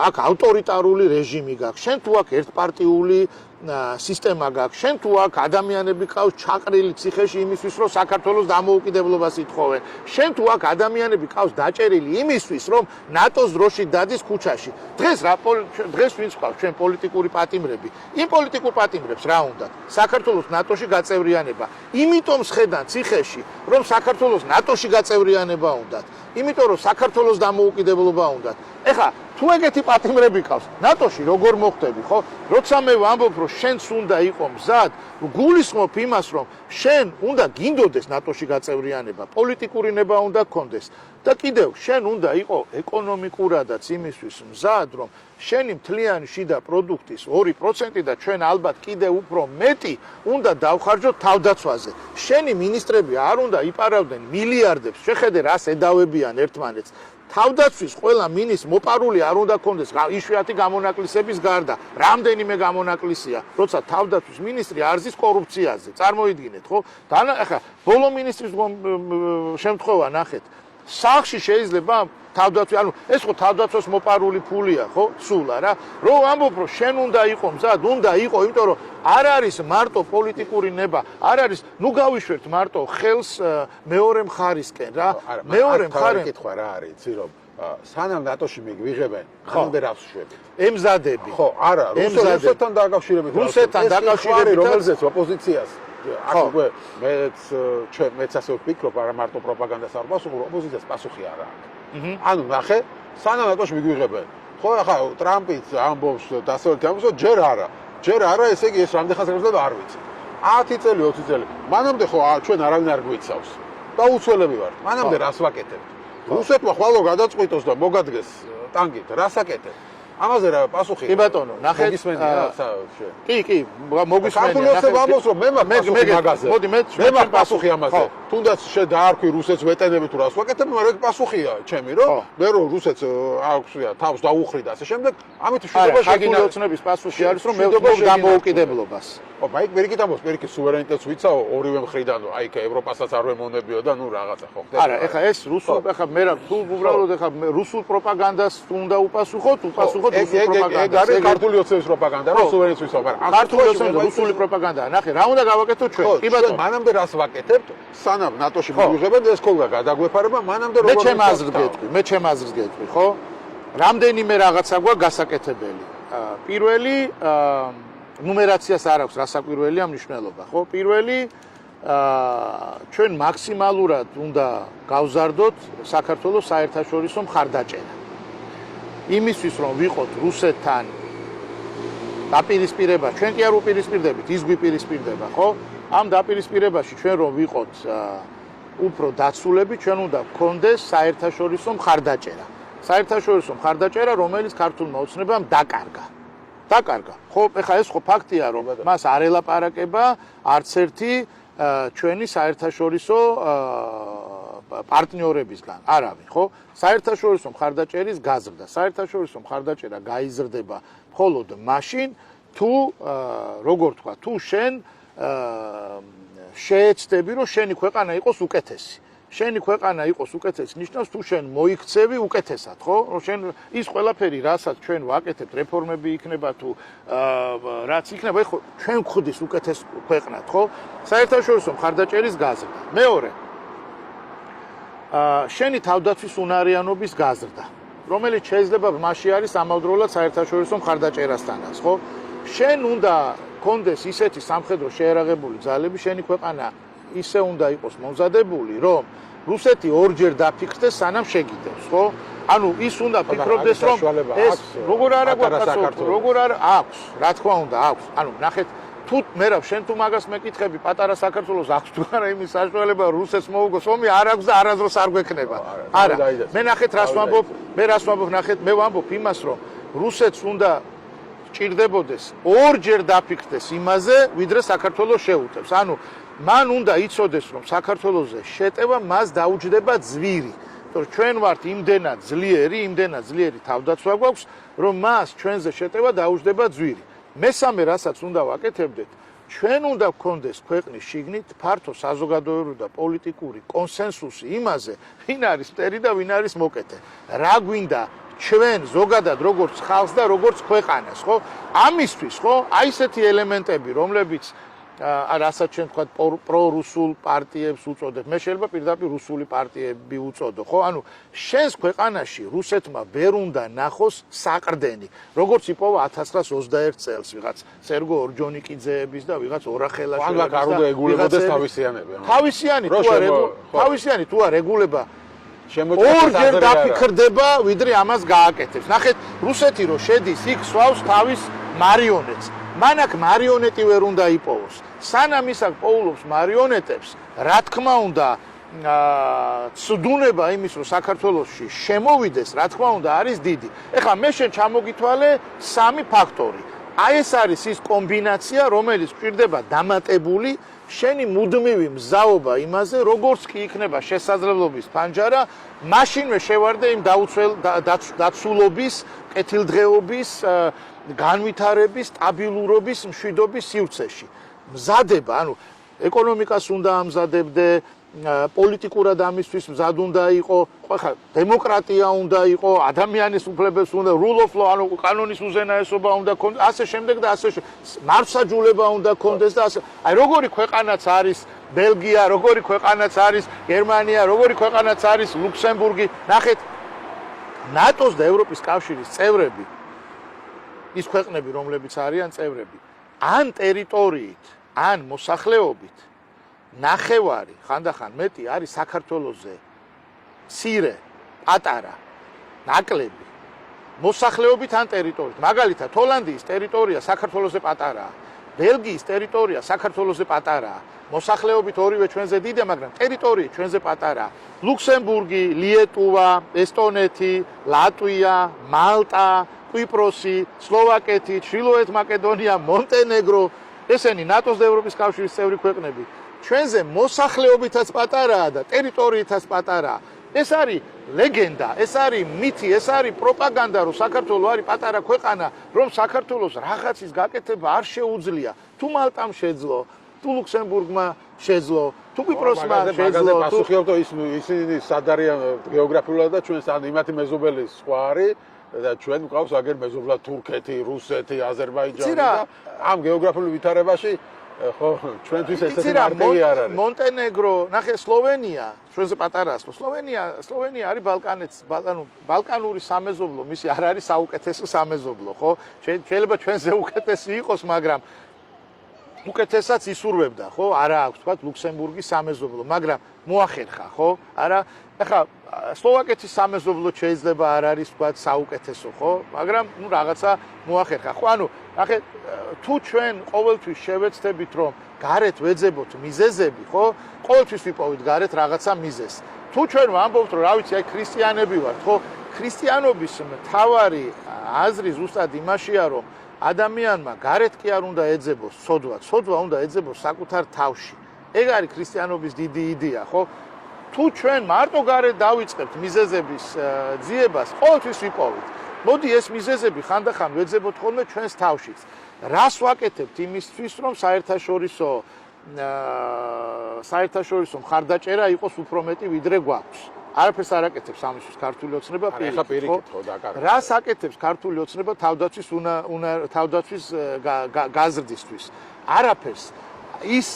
აქ ავტორიტარული რეჟიმი გაქვს, შენ თუ აქ ერთპარტიული სისტემა გაქვს, შენ თუ აქ ადამიანები ყავს ჩაყრილი ციხეში იმისთვის, რომ საქართველოს დამოუკიდებლობას ითხოვენ, შენ თუ აქ ადამიანები ყავს დაჭერილი იმისთვის, რომ ნატოს დროში დადის ქუჩაში. დღეს ვინც ყავს ჩვენ პოლიტიკური პატიმრები? იმ პოლიტიკურ პატიმრებს რა უნდათ? საქართველოს ნატოში გაწევრიანება. იმიტომ სხედან ციხეში, რომ საქართველოს ნატოში გაწევრიანება უნდათ. იმიტომ რომ საქართველოს დამოუკიდებლობა უნდა. ეხლა თუ ეგეთი პატიმრები ყავს, ნატოში როგორ მოხდები, ხო? როცა მე ვამბობ, რომ შენც უნდა იყო მზად, გულისხმობ იმას, რომ შენ უნდა გინდოდეს ნატოში გაწევრიანება, პოლიტიკური ნება უნდა გქონდეს და კიდევ შენ უნდა იყო ეკონომიკურადაც იმისთვის მზად, რომ შენი მთლიანი შიდა პროდუქტის 2% და ჩვენ ალბათ კიდევ უფრო მეტი უნდა დავხარჯოთ თავდაცვაზე. შენი მინისტრები არ უნდა იპარავდნენ მილიარდებს, შეხედე რას ედავებიან ერთმანეთს. თავდაცვის ყველა მინისტრს მოპარული არ უნდა ქონდეს იშვიათი გამონაკლისების გარდა. რამდენიმე გამონაკლისია, როცა თავდაცვის მინისტრი არზის კორუფციაზე. წარმოიდგინეთ, ხო? ახლა ბოლო მინისტრის შემთხვევა ნახეთ. სახში შეიძლება თავდაცვი, ანუ ეს ხო თავდაცვას მოპარული ფულია, ხო? სულ არა. რო ამბობ, რომ შენ უნდა იყო მზად, უნდა იყო, იმიტომ რომ არ არის მარტო პოლიტიკური ნება, არ არის, ნუ გავიშვერთ მარტო ხელს მეორე მხარისკენ რა. მეორე მხარე კითხვა რა არის, იცი რომ სანამ ნატოში მიგვიღებენ, ხანამდე რას შვებით? ემზადები. ხო, არა, რუსეთთან დაკავშირებით. რუსეთთან დაკავშირებით, რომელზეც ოპოზიციას ხო, მეც ასე ვფიქრობ, არა მარტო პროპაგანდას არ პასუხობ, ოპოზიციას პასუხი არ აქვს. ანუ ნახე, სანამ ნატოში მიგვიღებენ. ხო, ახლა ტრამპიც ამბობს დასავლეთი ამბობს, ჯერ არა, ესე იგი ეს რამდენ ხანს გაგრძელდება არ ვიცი. 10 წელი, 20 წელი. მანამდე ხო ჩვენ არავინ არ გვიცავს. დაუცველები ვართ. მანამდე რას ვაკეთებთ? რუსეთმა ხვალო გადაწყვიტოს და მოგადგეს ტანკით, რას აკეთებ? ამაზე რა პასუხი? კი ბატონო, ნახეთ. კი, მოგვისმენია. ქართულოსებ ამბობს რომ მე მაქვს მაგაზე. მოდი მე მაქვს პასუხი ამაზე. თუნდაც შედაარქვი რუსეთს ვეტენები თუ რას ვაკეთებ, მაგრამ ეგ პასუხია ჩემი რომ მე რომ რუსეთს აქვს თავს დაუხრი და ასე შემდეგ, ამით მშვიდობა შეგიძლია ოცნების პასუხი არის რომ მე ვწდობ დამოუკიდებლობას. ო, მაიქ მერიკით ამბობს, მერიკის სუვერენიტეტს ვიცაო ორივე მხრიდან, აი ევროპასაც არ ვემონებიო და ნუ რაღაცა ხო ხდება. არა, ეხლა ეს რუსულ, ეხლა მე რა თუ უბრალოდ ეხლა რუსულ პროპაგანდას უნდა უპასუხოთ რუსულ პროპაგანდას. ეგ არის ქართული ოცნების პროპაგანდა, რომ სუვერენიტეტს ვიცაო, მაგრამ ქართული ოცნების რუსული პროპაგანდაა. ნახე, რა უნდა გავაკეთოთ ჩვენ? კი ბატონო, მანამდე რას ვაკეთებთ? სანამ ნატოში მიგვიღებენ ეს ხოლმე გადაგვეფარება, მანამდე როგორ მე ჩემ აზრს გეტყვი, ხო? რამდენიმე რაღაცა გვაქვს გასაკეთებელი. პირველი ნუმერაციას არ აქვს რასაკვირველია მნიშვნელობა, ხო? პირველი ჩვენ მაქსიმალურად უნდა გავზარდოთ საქართველოს საერთაშორისო მხარდაჭერა. იმისთვის რომ ვიყოთ რუსეთთან დაპირისპირება, ჩვენ კი არ უპირისპირდებით, ის გვიპირისპირდება, ხო? ამ დაპირისპირებაში ჩვენ რომ ვიყოთ უფრო დაცულები, ჩვენ უნდა გქონდეს საერთაშორისო მხარდაჭერა. საერთაშორისო მხარდაჭერა, რომელიც ქართულმა ოცნებამ დაკარგა. ხო, ეხლა ეს ხო ფაქტია, რომ მას არ ელაპარაკება არც ერთი ჩვენი საერთაშორისო პარტნიორებისგან, არავინ, ხო? საერთაშორისო მხარდაჭერის გაზრდა. საერთაშორისო მხარდაჭერა გაიზრდება მხოლოდ მაშინ, თუ როგორ თქვა, თუ შენ შეეცდები, რომ შენი ქვეყანა იყოს უკეთესი. შენი ქვეყანა იყოს უკეთესი, ნიშნავს თუ შენ მოიქცევი უკეთესად, ხო? რომ შენ ის ყველაფერი, რასაც ჩვენ ვაკეთებთ, რეფორმები იქნება თუ რაც იქნება, ხო, ჩვენ გვხდის უკეთეს ქვეყნად, ხო? საერთაშორისო მხარდაჭერის გაზრდა. მეორე, შენი თავდაცვის უნარიანობის გაზრდა, რომელიც შეიძლება მასში არის ამავდროულად საერთაშორისო მხარდაჭერასთანაც, ხო? შენ უნდა კონდეს ისეთი სამხედრო შეერაღებული ძალები, შენი ქვეყანა ისე უნდა იყოს მომზადებული, რომ რუსეთი ორჯერ დაფიქრდეს, სანამ შეგიდებს, ხო? ანუ ის უნდა ფიქრობდეს, რომ ეს როგორ არა გვაქვს, როგორ არა აქვს, რა თქმა უნდა, აქვს. ანუ ნახეთ, თუ მე რა შენ თუ მაგას მეკითხები, პატარა საქართველოს აქვს თუ არა იმის საშუალება რუსეთს მოუგოს ომი, არ აქვს და არასდროს არ გვექნება. არა, მე ნახეთ რას ვამბობ, ნახეთ, მე ვამბობ იმას, რომ რუსეთს უნდა ჭირდებოდეს ორჯერ დაფიქრდეს იმაზე, ვიდრე საქართველოს შეუტევს. ანუ მან უნდა იცოდეს, რომ საქართველოზე შეტევა მას დაუჯდება ძვირი. თორე ჩვენ ვართ იმდენად ძლიერი თავდაცვა გვაქვს, რომ მას ჩვენზე შეტევა დაუჯდება ძვირი. მესამე, რასაც უნდა ვაკეთებდეთ, ჩვენ უნდა გქონდეს ქვეყნის შიგნით ფართო საზოგადოებრივი და პოლიტიკური კონსენსუსი იმაზე, ვინ არის მტერი და ვინ არის მოკეთე. რა გვინდა ჩვენ ზოგადად როგორც ხალხს და როგორც ქვეყანას, ხო? ამისთვის, ხო? აი ესეთი ელემენტები, რომლებიც რასაც ჩვენ თქვა პრორუსულ პარტიებს უწოდებ. მე შეიძლება პირდაპირ რუსული პარტიები უწოდო, ხო? ანუ შენს ქვეყანაში რუსეთმა ვერ უნდა ნახოს საყრდენი, როგორც იპოვა 1921 წელს ვიღაც სერგო ორჯონიკიძეების და ვიღაც ორახელაშვილების და ან არ უნდა ეგულებოდეს თავისიანები. თავისიანი თუ არ ეგულება ორჯერ დაფიქრდება, ვიდრე ამას გააკეთებს. ნახეთ, რუსეთი რო შედის, იქ სვავს თავის მარიონეტს. მან აქ მარიონეტი ვერ უნდა იპოვოს. სანამ ის აქ პოულობს მარიონეტებს, რა თქმა უნდა, ცდუნება იმის, რომ საქართველოში შემოვიდეს, რა თქმა უნდა, არის დიდი. ეხლა მე შენ ჩამოგითვალე სამი ფაქტორი. აი ეს არის ის კომბინაცია, რომელიც გვჭირდება დამატებული შენი მუდმივი მზაობა იმაზე, როგორც კი იქნება შესაძლებლობის ფანჯარა, მაშინვე შევარდე იმ დაცულობის, კეთილდღეობის, განვითარების, სტაბილურობის, მშვიდობის სივრცეში. მზადება, ანუ ეკონომიკას უნდა ამზადებდე, პოლიტიკურად ამისთვის მზად უნდა იყო, ხა დემოკრატია უნდა იყო, ადამიანის უფლებებს უნდა, rule of law, ანუ კანონის უზენაესობა უნდა ქონდეს, ასე შემდეგ და ასე მართლმსაჯულება უნდა ქონდეს და ასე. აი როგორი ქვეყანაც არის ბელგია, როგორი ქვეყანაც არის გერმანია, როგორი ქვეყანაც არის ლუქსემბურგი. ნახეთ, ნატოს და ევროპის კავშირის წევრები, ის ქვეყნები, რომლებიც არიან წევრები, ან ტერიტორიით, ან მოსახლეობით ნახევარი, ხანდახან მეტი არის საქართველოზე მცირე, პატარა, ნაკლები. მოსახლეობით ან ტერიტორიით. მაგალითად, ჰოლანდიის ტერიტორია საქართველოზე პატარაა. ბელგიის ტერიტორია საქართველოზე პატარაა. მოსახლეობით ორივე ჩვენზე დიდია, მაგრამ ტერიტორიით ჩვენზე პატარაა. ლუქსემბურგი, ლიეტუვა, ესტონეთი, ლატვია, მალტა, კვიპროსი, სლოვაკეთი, ჩრდილოეთ მაკედონია, მონტენეგრო, ესენი ნატოს და ევროპის კავშირის წევრი ქვეყნები. ჩვენზე მოსახლეობითაც პატარაა და ტერიტორიითაც პატარაა. ეს არის ლეგენდა, ეს არის მითი, ეს არის პროპაგანდა, რომ საქართველო არის პატარა ქვეყანა, რომ საქართველოს რაღაცის გაკეთება არ შეუძლია. თუ მალტამ შეძლო, თუ ლუქსემბურგმა შეძლო, თუ კვიპროსმა შეძლო, თუ პასუხიობთ ისინი სად არიან გეოგრაფიულად და ჩვენს ან იმათი მეზობელი სხვა არის და ჩვენ გვყავს აგერ მეზობლად თურქეთი, რუსეთი, აზერბაიჯანი და ამ გეოგრაფიულ ვითარებაში ხო ჩვენთვის ესეთი მარტივი არ არის. მონტენეგრო, ნახე სლოვენია, ჩვენზე პატარაა სლოვენია არის ბალკანური სამეზობლო, მისი არ არის საუკეთესო სამეზობლო, ხო? შეიძლება ჩვენზე უკეთესი იყოს, მაგრამ უკეთესაც ისურვებდა, ხო? არა აქვს თქვა ლუქსემბურგის სამეზობლო, მაგრამ მოახერხა, ხო? არა, ახლა სლოვაკეთის სამეზობლო შეიძლება არ არის თქვა საუკეთესო, ხო? მაგრამ ნუ რაღაცა მოახერხა. ხო, ანუ ნახე, თუ ჩვენ ყოველთვის შევეცდებით, რომ გარეთ ვეძებოთ მიზეზები, ხო? ყოველთვის ვიპოვით გარეთ რაღაცა მიზეზს. თუ ჩვენ ვამბობთ, რომ რა ვიცი, აი ქრისტიანები ვართ, ხო? ქრისტიანობის მთავარი აზრი ზუსტად იმაშია, რომ ადამიანმა გარეთ კი არ უნდა ეძებოს ცოდვა უნდა ეძებოს საკუთარ თავში. ეგ არის ქრისტიანობის დიდი იდეა, ხო? თუ ჩვენ მარტო გარეთ დავიწყებთ მიზეზების ძიებას, ყოველთვის ვიპოვით. მოდი ეს მიზეზები ხანდახან ვეძებოთ ხოლმე ჩვენს თავშიც. რას ვაკეთებთ იმისთვის, რომ საერთაშორისო მხარდაჭერა იყოს უფრო მეტი ვიდრე გვაქვს. არაფერს არ აკეთებს ამისთვის ქართული ოცნება პირიქით, ხო, დაკარგავს. რას აკეთებს ქართული ოცნება თავდაცვის გაზრდისთვის? არაფერს. ის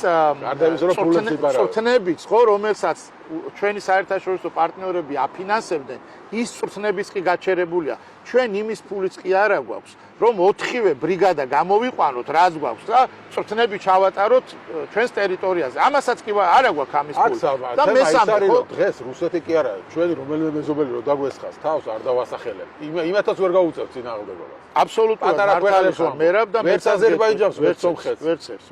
წვრთნებიც, ხო, რომელსაც ჩვენი საერთაშორისო პარტნიორები აფინანსებდნენ, ის წვრთნებიც კი გაჩერებულია. ჩვენ იმის ფულიც კი არა გვაქვს, რომ 4-ვე ბრიგადა გამოვიყვანოთ, რაც გვაქვს და წვრთნები ჩავატაროთ ჩვენს ტერიტორიაზე. ამასაც კი არა გვაქვს ამის ფული. და მესამე, ხო, დღეს რუსეთი კი არა, ჩვენი რომელიმე მეზობელი რო დაგვესხას თავს არ დავასახელებ. იმათაც ვერ გაუწევთ წინააღმდეგობას. აბსოლუტურად მართალია, მერაბ და მერც აზერბაიჯანს, ვერც სომხეთს.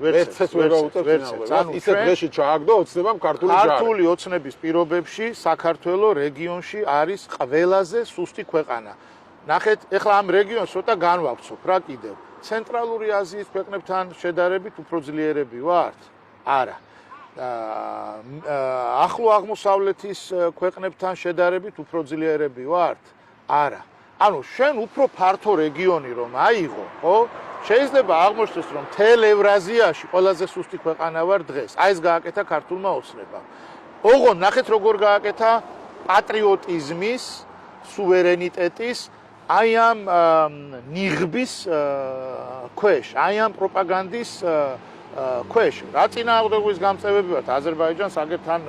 ვერცს ვერ გაუწევთ წინააღმდეგობას. ისე დღეში ჩააგდო ოცნებამ ქართული ჯარი. ქართული ოცნების პირობებში საქართველოს რეგიონში არის ყველაზე სუსტი ქვეყანა. ნახეთ, ეხლა ამ რეგიონს ცოტა განვავრცობ რა კიდევ. ცენტრალური აზიის ქვეყნებთან შედარებით უფრო ძლიერები ვართ? არა. ახლო აღმოსავლეთის ქვეყნებთან შედარებით უფრო ძლიერები ვართ? არა. ანუ შენ უფრო ფართო რეგიონი რომ აიღო, ხო? შეიძლება აღმოჩნდეს რომ მთელ ევრაზიაში ყველაზე სუსტი ქვეყანა ვარ დღეს. აი ეს გააკეთა ქართულმა ოცნებამ. ოღონდ ნახეთ როგორ გააკეთა პატრიოტიზმის, სუვერენიტეტის აი ამ ნიღბის ქვეშ, აი ამ პროპაგანდის ქვეშ. რა წინააღმდეგობის გამწევები ვართ? აზერბაიჯანს აგერთან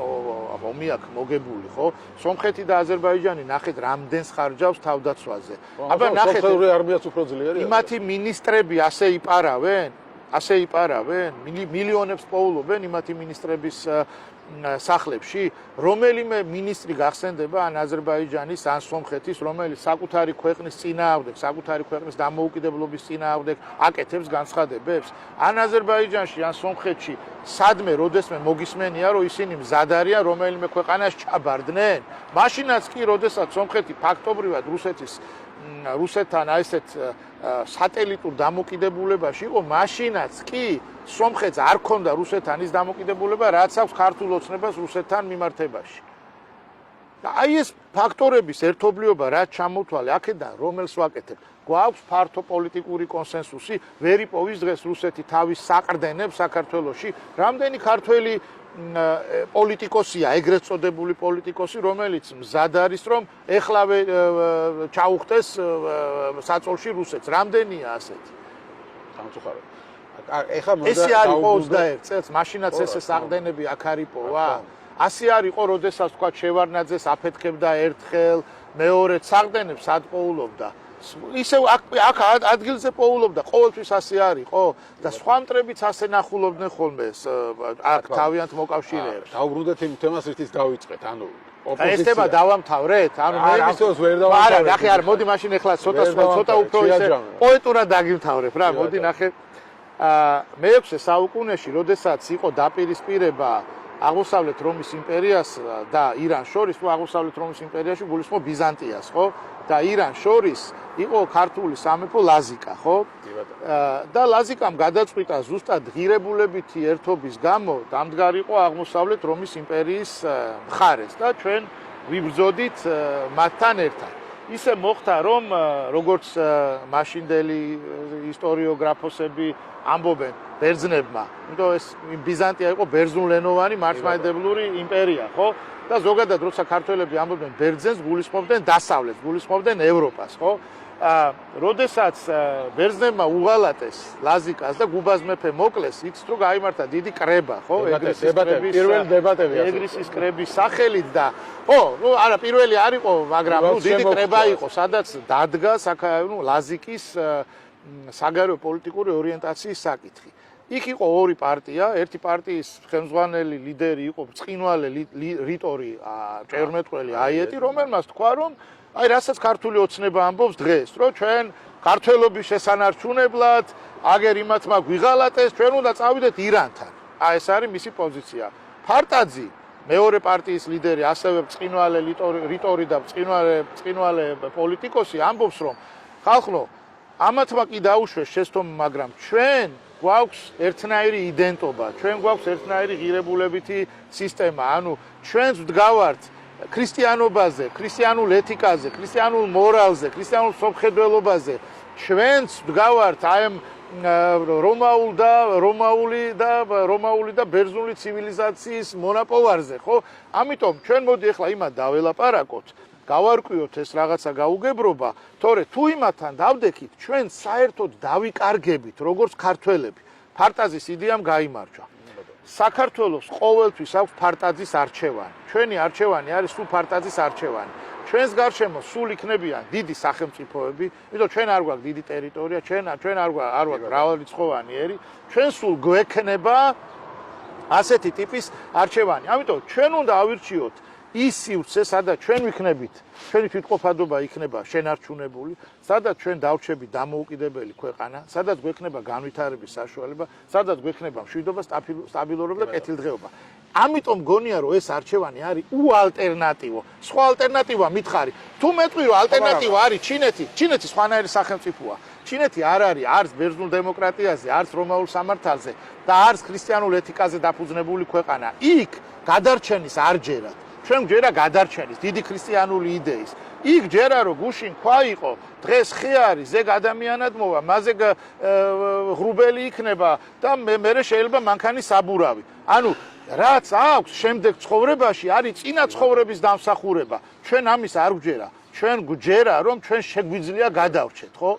ომი აქვს მოგებული, ხო? სომხეთი და აზერბაიჯანი ნახეთ რამდენს ხარჯავს თავდაცვაზე. აბა ნახეთ, სომხური არმიაც უფრო ძლიერია. იმათი მინისტრები ასე იპარავენ? ასე იპარავენ, მილიონებს პოულობენ იმათი მინისტრების სახლებში, რომელიმე მინისტრი გახსენდება ან აზერბაიჯანის ან სომხეთის, რომელიც საკუთარი ქვეყნის წინააღმდეგ, საკუთარი ქვეყნის დამოუკიდებლობის წინააღმდეგ აკეთებს განცხადებებს, ან აზერბაიჯანში ან სომხეთში სადმე როდესმე მოგისმენია, რომ ისინი მზად არიან რომელიმე ქვეყანას ჩაბარდნენ, მაშინაც კი, როდესაც სომხეთი ფაქტობრივად რუსეთთან ესეთ სატელიტურ დამოკიდებულებაში იყო, მაშინაც კი სომხეთს არ ქონდა რუსეთთან ის დამოკიდებულება, რაც აქვს ქართულ ოცნებას რუსეთთან მიმართებაში. და აი ეს ფაქტორების ერთობლიობა რაც ჩამოთვალე აქედან, რომელს ვაკეთებ, გვაქვს ფართო პოლიტიკური კონსენსუსი, ვერ იპოვის დღეს რუსეთი თავის საყრდენებს საქართველოში, რამდენი ქართველი პოლიტიკოსია, ეგრეთ წოდებული პოლიტიკოსი, რომელიც მზად არის, რომ ეხლავე ჩაუხდეს საწოლში რუსეთს. რამდენია ასეთი? სამწუხაროდ. ეხლა ესე არ იყო 21 წელს, მაშინაც ესე საყრდენები აქ არ იპოვა. ასე არ იყო, როდესაც თქვა შევარნაძეს აფეთქებდა ერთხელ, მეორედ საყრდენებს ad პოულობდა. ისევ აქ ადგილზე პოულობდა, ყოველთვის ასე არ იყო და სხვა მტრებიც ასე ნახულობდნენ ხოლმე აქ თავიანთ მოკავშირეებს. დაუბრუნდეთ იმ თემას, რითიც დავიწყეთ, ანუ ესება დავამთავრეთ, ანუ მე ისევ ვერ დავამთავრეთ. არა, ნახე, არ მოდი მაშინ ეხლა ცოტა უფრო ისე პოეტურად დაგიმთავრებ რა, მოდი ნახე. მე-6 საუკუნეში, როდესაც იყო დაპირისპირება აღმოსავლეთ რომის იმპერიას და ირანს შორის, თუ აღმოსავლეთ რომის იმპერიაში გულისხმობ ბიზანტიას, ხო? და ირანს შორის იყო ქართული სამეფო ლაზიკა, ხო? და ლაზიკამ გადაწყვიტა ზუსტად ღირებულებითი ერთობის გამო დამდგარიყო აღმოსავლეთ რომის იმპერიის მხარეს და ჩვენ ვიბრძოდით მათთან ერთად. ისე მოხდა, რომ როგორც მაშინდელი ისტორიოგრაფოსები ამბობენ ბერძნებმა, იმიტომ ეს ბიზანტია იყო ბერძნულენოვანი მართლმადიდებლური იმპერია, ხო? და ზოგადად როცა ქართველები ამბობდნენ ბერძენს, გულისხმობდნენ დასავლეთს, გულისხმობდნენ ევროპას, ხო? როდესაც ბერძნებმა უღალატეს ლაზიკას და გუბაზ მეფე მოკლეს, იქ რო გაიმართა დიდი კრება, ხო? პირველი დებატები ეგრისის კრების სახელით და ხო, ნუ არა პირველი არ იყო, მაგრამ ნუ დიდი კრება იყო, სადაც დადგა ლაზიკის საგარეო პოლიტიკური ორიენტაციის საკითხი. იქ იყო ორი პარტია, ერთი პარტიის ხელმძღვანელი ლიდერი იყო ბრწყინვალე რიტორი ჭეორმეტყველი აიეტი, რომელმაც თქვა, რომ აი რასაც ქართული ოცნება ამბობს დღეს, რომ ჩვენ ქართველობის შესანარჩუნებლად, აგერ იმათმა გვიღალატეს, ჩვენ უნდა წავიდეთ ირანთან. აი ეს არის მისი პოზიცია. ფარტაძი, მეორე პარტიის ლიდერი, ასევე ბრწყინვალე რიტორი და ბრწყინვალე პოლიტიკოსი ამბობს, რომ ხალხო, ამათმა კი დაუშვეს შესთომ, მაგრამ ჩვენ გვაქვს ერთნაირი იდენტობა, ჩვენ გვაქვს ერთნაირი ღირებულებითი სისტემა, ანუ ჩვენს ვდგავართ ქრისტიანობაზე, ქრისტიანულ ეთიკაზე, ქრისტიანულ მორალზე, ქრისტიანულ სამხედველობაზე, ჩვენს ვდგავართ აი ამ რომაული და ბერძნული ცივილიზაციის მონაპოვარზე, ხო? ამიტომ ჩვენ მოდი ახლა იმათ დაველაპარაკოთ, გავარკვიოთ ეს რაღაცა გაუგებრობა, თორე თუ იმათთან დავდექით, ჩვენ საერთოდ დავიკარგებით, როგორც ქართველები. ფარტაზის იდეამ გაიმარჯვა. საქართველოს ყოველთვის აქვს ფარტაზის არჩევანი. ჩვენი არჩევანი არის სულ ფარტაზის არჩევანი. ჩვენს გარშემო სულ იქნებიან დიდი სახელმწიფოები, იმიტომ ჩვენ არ გვაქვს დიდი ტერიტორია, ჩვენ არ გვაქვს მრავალრიცხოვანი ერი, ჩვენ სულ გვექნება ასეთი ტიპის არჩევანი. ამიტომ ჩვენ უნდა ავირჩიოთ ის სივრცე, სადაც ჩვენ ვიქნებით, ჩვენი თვითყოფადობა იქნება შენარჩუნებული, სადაც ჩვენ დავრჩებით დამოუკიდებელი ქვეყანა, სადაც გვექნება განვითარების საშუალება, სადაც გვექნება მშვიდობა, სტაბილურობა და კეთილდღეობა. ამიტომ გონია, რომ ეს არჩევანი არის უალტერნატივო. სხვა ალტერნატივა მითხარი. თუ მეტყვი რომ ალტერნატივა არის ჩინეთი სხვანაირი სახელმწიფოა. ჩინეთი არ არის არც ბერძნულ დემოკრატიაზე, არც რომაულ სამართალზე და არც ქრისტიანულ ეთიკაზე დაფუძნებული ქვეყანა. იქ გადარჩენის არ ჯერათ. ჩვენ გვჯერა გადარჩენის, დიდი ქრისტიანული იდეის. იქ ჯერა რომ გუშინ ქვა იყო, დღეს ხე არის, ზეგ ადამიანად მოვა, მასზე ღრუბელი იქნება და მე შეიძლება მანქანი საბურავი. ანუ რაც აქვს შემდეგ ცხოვრებაში არის წინა ცხოვრების დამსახურება. ჩვენ ამის არ გვჯერა. ჩვენ გვჯერა რომ ჩვენ შეგვიძლია გადავრჩეთ, ხო?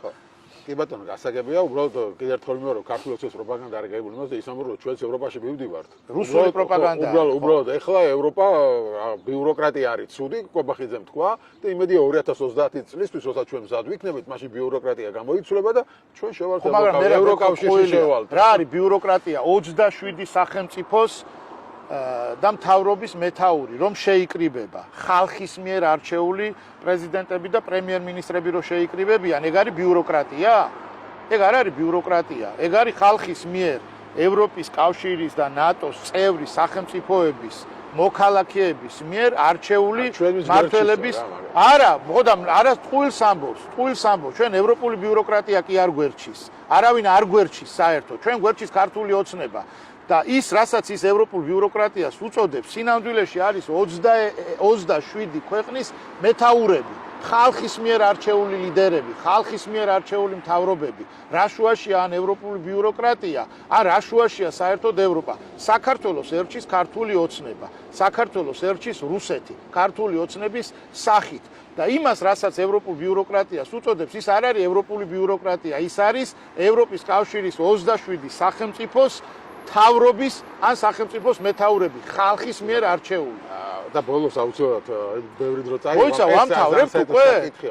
კი ბატონო, გასაგებია, უბრალოდ კიდევ ერთხელ ვიმეორო, ქართულ ოცნების პროპაგანდა არ გაიგებული იმას და ის ამბობ, რომ ჩვენც ევროპაში მივდივართ. რუსული პროპაგანდა. უბრალოდ ეხლა ევროპა ბიუროკრატია არის ცუდი, კობახიძემ თქვა და იმედია 2030 წლისთვის, როცა ჩვენ მზად ვიქნებით, მაშინ ბიუროკრატია გამოიცვლება და ჩვენ შევართ ევროკავშირში შევალთ. რა არის ბიუროკრატია? 27 სახელმწიფოს და მთავრობის მეთაური რომ შეიკრიბება ხალხის მიერ არჩეული პრეზიდენტები და პრემიერ-მინისტრები რომ შეიკრიბებიან, ეგ არის ბიუროკრატია? ეგ არ არის ბიუროკრატია, ეგ არის ხალხის მიერ ევროპის კავშირის და ნატოს წევრი სახელმწიფოების მოქალაქეების მიერ არჩეული მმართველების არა, ხოდა არა ტყუილს ამბობს, ჩვენ ევროპული ბიუროკრატია კი არ გვერჩის. არავინ არ გვერჩის საერთოდ, ჩვენ გვერჩის ქართული ოცნება. და ის, რასაც ის ევროპულ ბიუროკრატიას უწოდებს, სინამდვილეში არის 27 ქვეყნის მეთაურები, ხალხის მიერ არჩეული ლიდერები, ხალხის მიერ არჩეული მთავრობები. რა შუაშია ან ევროპული ბიუროკრატია, ან რა შუაშია საერთოდ ევროპა. საქართველოს ერჩის ქართული ოცნება, საქართველოს ერჩის რუსეთი, ქართული ოცნების სახით. და იმას, რასაც ევროპულ ბიუროკრატიას უწოდებს, ის არ არის ევროპული ბიუროკრატია, ის არის ევროპის კავშირის 27 სახელმწიფოს თავრობის ან სახელმწიფოს მეთაურები, ხალხის მიერ არჩეული. და ბოლოს აუცილებლად ბევრი დრო წაიღო. მოიცა ვამთავრებთ უკვე?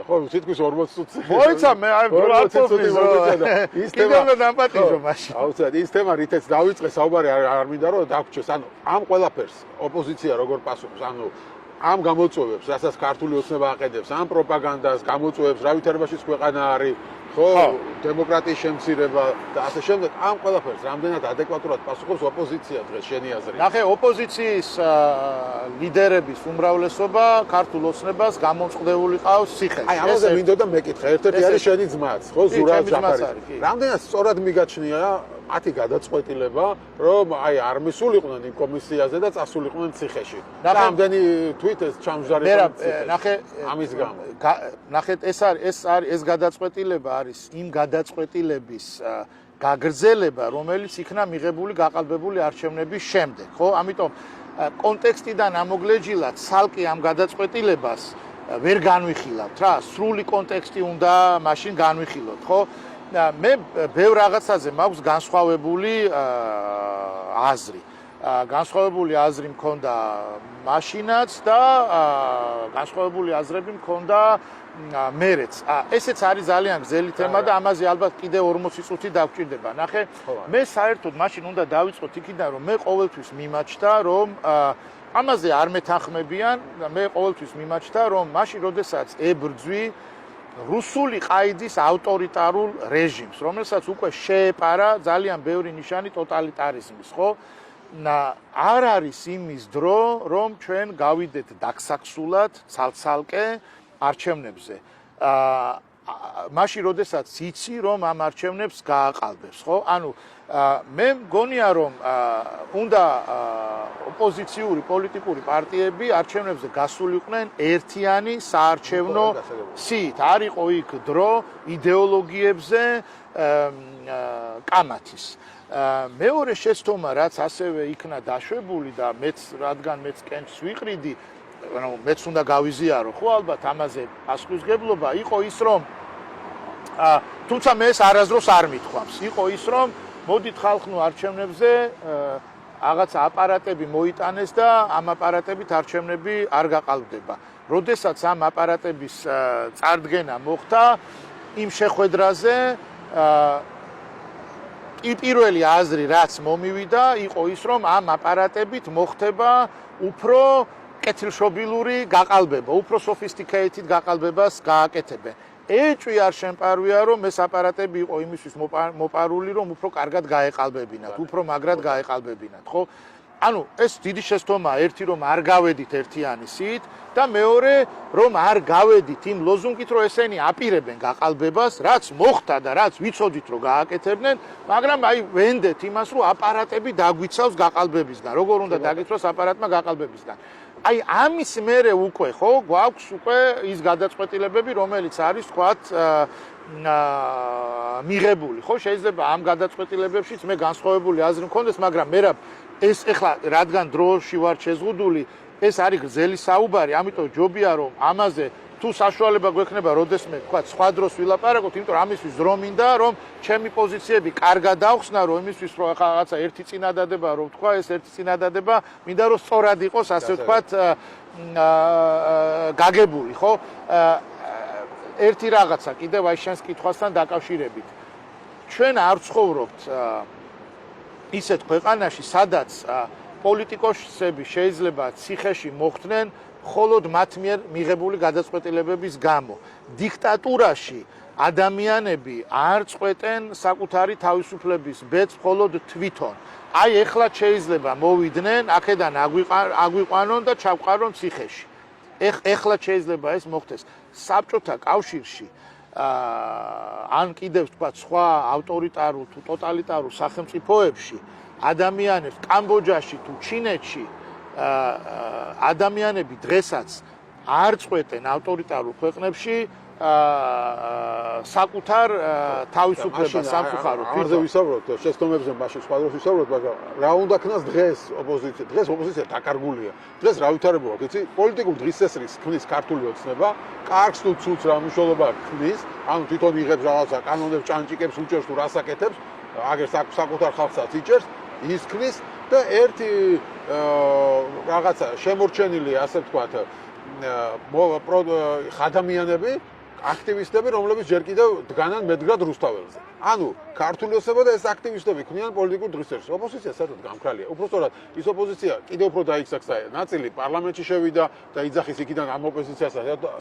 ხო, თითქოს 40 წუთი. მოიცა მე არ ვაფიქრე. ის თემა დამპატიჟო მაშინ. აუცილებლად ის თემა რითაც დავიწყე საუბარი არ მინდა რომ დაგვრჩეს. ანუ ამ ყველაფერს ოპოზიცია როგორ პასუხობს, ანუ ამ გამოწვევებს, რასაც ქართული ოცნება აყენებს, ამ პროპაგანდას გამოწვევებს, რა ვითარებაშიც ქვეყანა არის, ხო, დემოკრატიის შემცირება და ასე შემდეგ, ამ ყველაფერს რამდენად ადეკვატურად პასუხობს ოპოზიცია დღეს შენი აზრით? ნახე, ოპოზიციის ლიდერების უმრავლესობა ქართულ ოცნებას გამოწყდეული ყავს ციხეში. აი, ამაზე მინდოდა მეკითხა, ერთ-ერთი არის შენი ძმაც, ხო, ზურაბ ჯაფარი. რამდენად სწორად მიგაჩნია მათი გადაწყვეტილება, რომ აი არ მისულიყვნენ იმ კომისიაზე და წასულიყვნენ ციხეში. რამდენი თვითეს ჩამჯდარებდნენ ციხეში. ნახე, ამის გამო. ნახეთ, ეს გადაწყვეტილება არის იმ გადაწყვეტილების გაგრძელება, რომელიც იქნა მიღებული გაყალბებული არჩევნების შემდეგ, ხო? ამიტომ კონტექსტიდან ამოგლეჯილად ცალკე ამ გადაწყვეტილებას ვერ განვიხილავთ რა, სრული კონტექსტი უნდა მაშინ განვიხილოთ, ხო? მე ბევრ რაღაცაზე მაქვს განსხვავებული აზრი. განსხვავებული აზრი მქონდა მაშინაც და განსხვავებული აზრები მქონდა მერეც. ესეც არის ძალიან გრძელი თემა და ამაზე ალბათ კიდე 40 წუთი დაგვჭირდება. ნახე, მე საერთოდ მაშინ უნდა დავიწყოთ იქიდან, რომ მე ყოველთვის მიმაჩნდა, რომ ამაზე არ მეთანხმებიან და მე ყოველთვის მიმაჩნდა, რომ მაშინ როდესაც ებრძვი რუსული ყაიდის ავტორიტარულ რეჟიმს, რომელსაც უკვე შეეპარა ძალიან ბევრი ნიშანი ტოტალიტარიზმის, ხო? არ არის იმის დრო, რომ ჩვენ გავიდეთ დაგსაქსულად ცალ-ცალკე არჩევნებზე. მაშინ როდესაც იცი, რომ ამ არჩევნებს გააყალბებს, ხო? ანუ მე მგონია, რომ უნდა ოპოზიციური პოლიტიკური პარტიები არჩევნებზე გასულიყვნენ ერთიანი საარჩევნო სიით. არ იყო იქ დრო იდეოლოგიებზე კამათის. მეორე შეცდომა, რაც ასევე იქნა დაშვებული და მეც რადგან მეც კენჭს ვიყრიდი, ანუ მეც უნდა გავიზიარო, ხო, ალბათ ამაზე პასუხისგებლობა იყო ის, რომ თუმცა მე ეს არასდროს არ მithქვამს. იყო ის, რომ მოდით ხალხნო არჩევნებზე რაღაცა აპარატები მოიტანეს და ამ აპარატებით არჩევნები არ გაყალბდება. როდესაც ამ აპარატების წარდგენა მოხდა იმ შეხვედრაზე პირველი აზრი რაც მომივიდა იყო ის, რომ ამ აპარატებით მოხდება უფრო კეთილშობილური გაყალბება, უფრო sophisticated გაყალბებას გააკეთებენ. ეჭვი არ შემპარვია, რომ ეს აპარატები იყო იმისთვის მოპარული, რომ უფრო კარგად გაეყალბებინათ, უფრო მაგრად გაეყალბებინათ, ხო? ანუ ეს დიდი შეცდომაა, ერთი რომ არ გავედით ერთიანი სიით და მეორე რომ არ გავედით იმ ლოზუნგით, რომ ესენი აპირებენ გაყალბებას, რაც მოხდა და რაც ვიცოდით რომ გააკეთებდნენ, მაგრამ აი ვენდეთ იმას, რომ აპარატები დაგვიცავს გაყალბებისგან, როგორ უნდა დაგიცვას აპარატმა გაყალბებისგან. აი ამის მერე უკვე ხო გვაქვს უკვე ის გადაწყვეტილებები, რომელიც არის თქვათ მიღებული, ხო? შეიძლება ამ გადაწყვეტილებებშიც მე განსხვავებული აზრი მქონდეს, მაგრამ მე ეს ეხლა რადგან დროში ვარ შეზღუდული, ეს არის გრძელი საუბარი, ამიტომ ჯობია რომ ამაზე თუ საშუალება გვექნება, როდესმე თქვა, სხვა დროს ვილაპარაკოთ, იმიტომ რომ ამისთვის დრო მინდა, რომ ჩემი პოზიციები კარგად დავხსნა, რომ იმისთვის რომ ახლა რაღაცა ერთი წინადადება რომ თქვა, ეს ერთი წინადადება მინდა რომ სწორად იყოს, ასე ვთქვათ, გაგებული, ხო? ერთი რაღაცა კიდევ აი შენს კითხვასთან დაკავშირებით. ჩვენ არ ცხოვრობთ ისეთ ქვეყანაში, სადაც პოლიტიკოსები შეიძლება ციხეში მოხვდნენ მხოლოდ მათ მიერ მიღებული გადაწყვეტილებების გამო. დიქტატურაში ადამიანები არ წყვეტენ საკუთარი თავისუფლების ბედს მხოლოდ თვითონ. აი ეხლა შეიძლება მოვიდნენ, აქედან აგვიყვანონ და ჩავყარონ ციხეში. ეხლა შეიძლება ეს მოხდეს. საბჭოთა კავშირში ან კიდევ თქვა სხვა ავტორიტარულ თუ ტოტალიტარულ სახელმწიფოებში ადამიანებს კამბოჯაში თუ ჩინეთში ადამიანები დღესაც არ წყვეტენ ავტორიტარულ ქვეყნებში საკუთარ თავისუფლებას სამწუხაროდ. ამაზე ვისაუბროთ, შეცდომებზე მაშინ სხვა დროს ვისაუბროთ, მაგრამ რა უნდა ქნას დღეს ოპოზიცია? დღეს ოპოზიცია დაკარგულია. დღეს რა ვითარებოა, იცი? პოლიტიკურ დღისწესრიგს ქმნის ქართული ოცნება, კარგს თუ ცუდს რა მნიშვნელობა ქმნის, ანუ თვითონ იღებს რაღაცა კანონებს, ჭანჭიკებს, უჭერს თუ რასაკეთებს, აგერ საკუთარ ხალხსაც იჭერს, ის ქმნის და ერთი რაღაცა შემორჩენილი, ასე ვთქვათ, ადამიანები აქტივისტები, რომლებიც ჯერ კიდევ დგანან მედგრად რუსთაველზე. ანუ ქართული ოცნება და ეს აქტივისტები ქმნიან პოლიტიკურ დღისწესრიგს. ოპოზიცია საერთოდ გამქრალია. უბრალოდ ის ოპოზიცია კიდევ უფრო დაიქსახა. ნაწილი პარლამენტში შევიდა და იძახის იქიდან ამ ოპოზიციას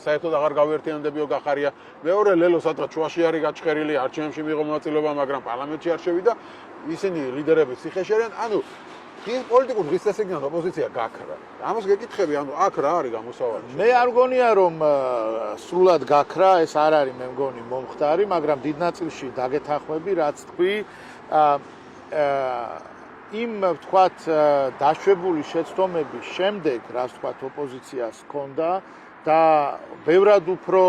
საერთოდ აღარ გავერთიანდებიო გახარია. მეორე ლელო სადღაც შუაში არის გაჩხერილი, არჩევნებში მიიღო მონაწილეობა, მაგრამ პარლამენტში არ შევიდა. ისინი ლიდერები ციხეში არიან. ანუ ის პოლიტიკურ დღისწესრიგიდან ოპოზიცია გაქრა. ამას გეკითხები, ანუ აქ რა არის გამოსავალი? მე არ გონია რომ სრულად გაქრა, ეს არ არის მე მგონი მომხდარი, მაგრამ დიდ ნაწილში დაგეთანხმები, რაც თქვი. იმ ვთქვათ დაშვებული შეცდომების შემდეგ, რაც ვთქვათ ოპოზიციას ჰქონდა და ბევრად უფრო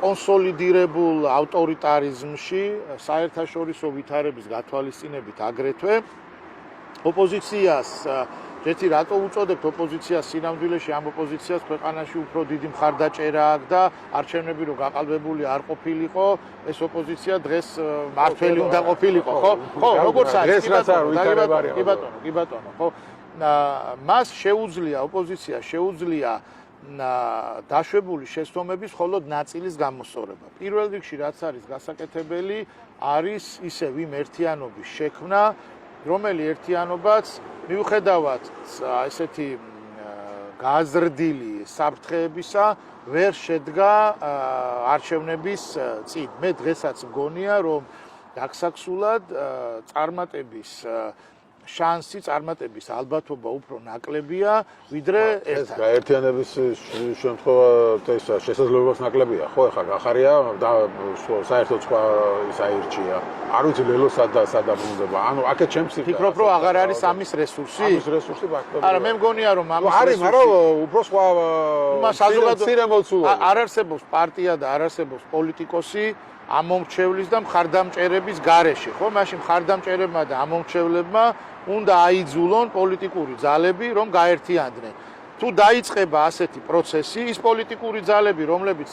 კონსოლიდირებულ ავტორიტარიზმში, საერთაშორისო ვითარების გათვალისწინებით აგრეთვე ოპოზიციას ჯეთი რატო უწოდებთ ოპოზიციას სინამდვილეში ამ ოპოზიციას ქვეყანაში უფრო დიდი მხარდაჭერა აქვს და არჩევნები რო გაყალბებული არ ყოფილიყო ეს ოპოზიცია დღეს მართველი უნდა ყოფილიყო ხო ხო როგორც არის კი ბატონო ხო მას შეუძლია ოპოზიცია შეუძლია დაშვებული შეცდომების მხოლოდ ნაწილის გამოსწორება. პირველ რიგში რაც არის გასაკეთებელი არის ისევ იმ ერთიანობის შექმნა რომელი ერთიანობაც მიუხედავად ესეთი გაზრდილი საფრთხეებისა ვერ შედგა არჩევნების წინ. მე დღესაც მგონია რომ გასაქსულად წარმატების შანსი წარმატების ალბათობა უფრო ნაკლებია ვიდრე ერთად. ეს გაერთიანების შემთხვევა ეს შესაძლებლობას ნაკლებია, ხო, ახლა გახარია და საერთოდ სხვა ის აირჩია. არ ვიცი ლელო სადა ბრუნდება. ანუ აქეთ ჩემს ფიქრობ რომ აღარ არის ამის რესურსი? ამის რესურსი ფაქტობრივად. არა, მე მგონია რომ ამის რესურსი არის, მაგრამ უფრო სხვა საზოგადოება არ არსებობს პარტია და არ არსებობს პოლიტიკოსი ამომრჩევლის და მხარდამჭერების გარეშე, ხო? მაშინ მხარდამჭერებმა და ამომრჩევლებმა უნდა აიძულონ პოლიტიკური ძალები, რომ გაერთიანდნენ. თუ დაიწყება ასეთი პროცესი, ის პოლიტიკური ძალები, რომლებიც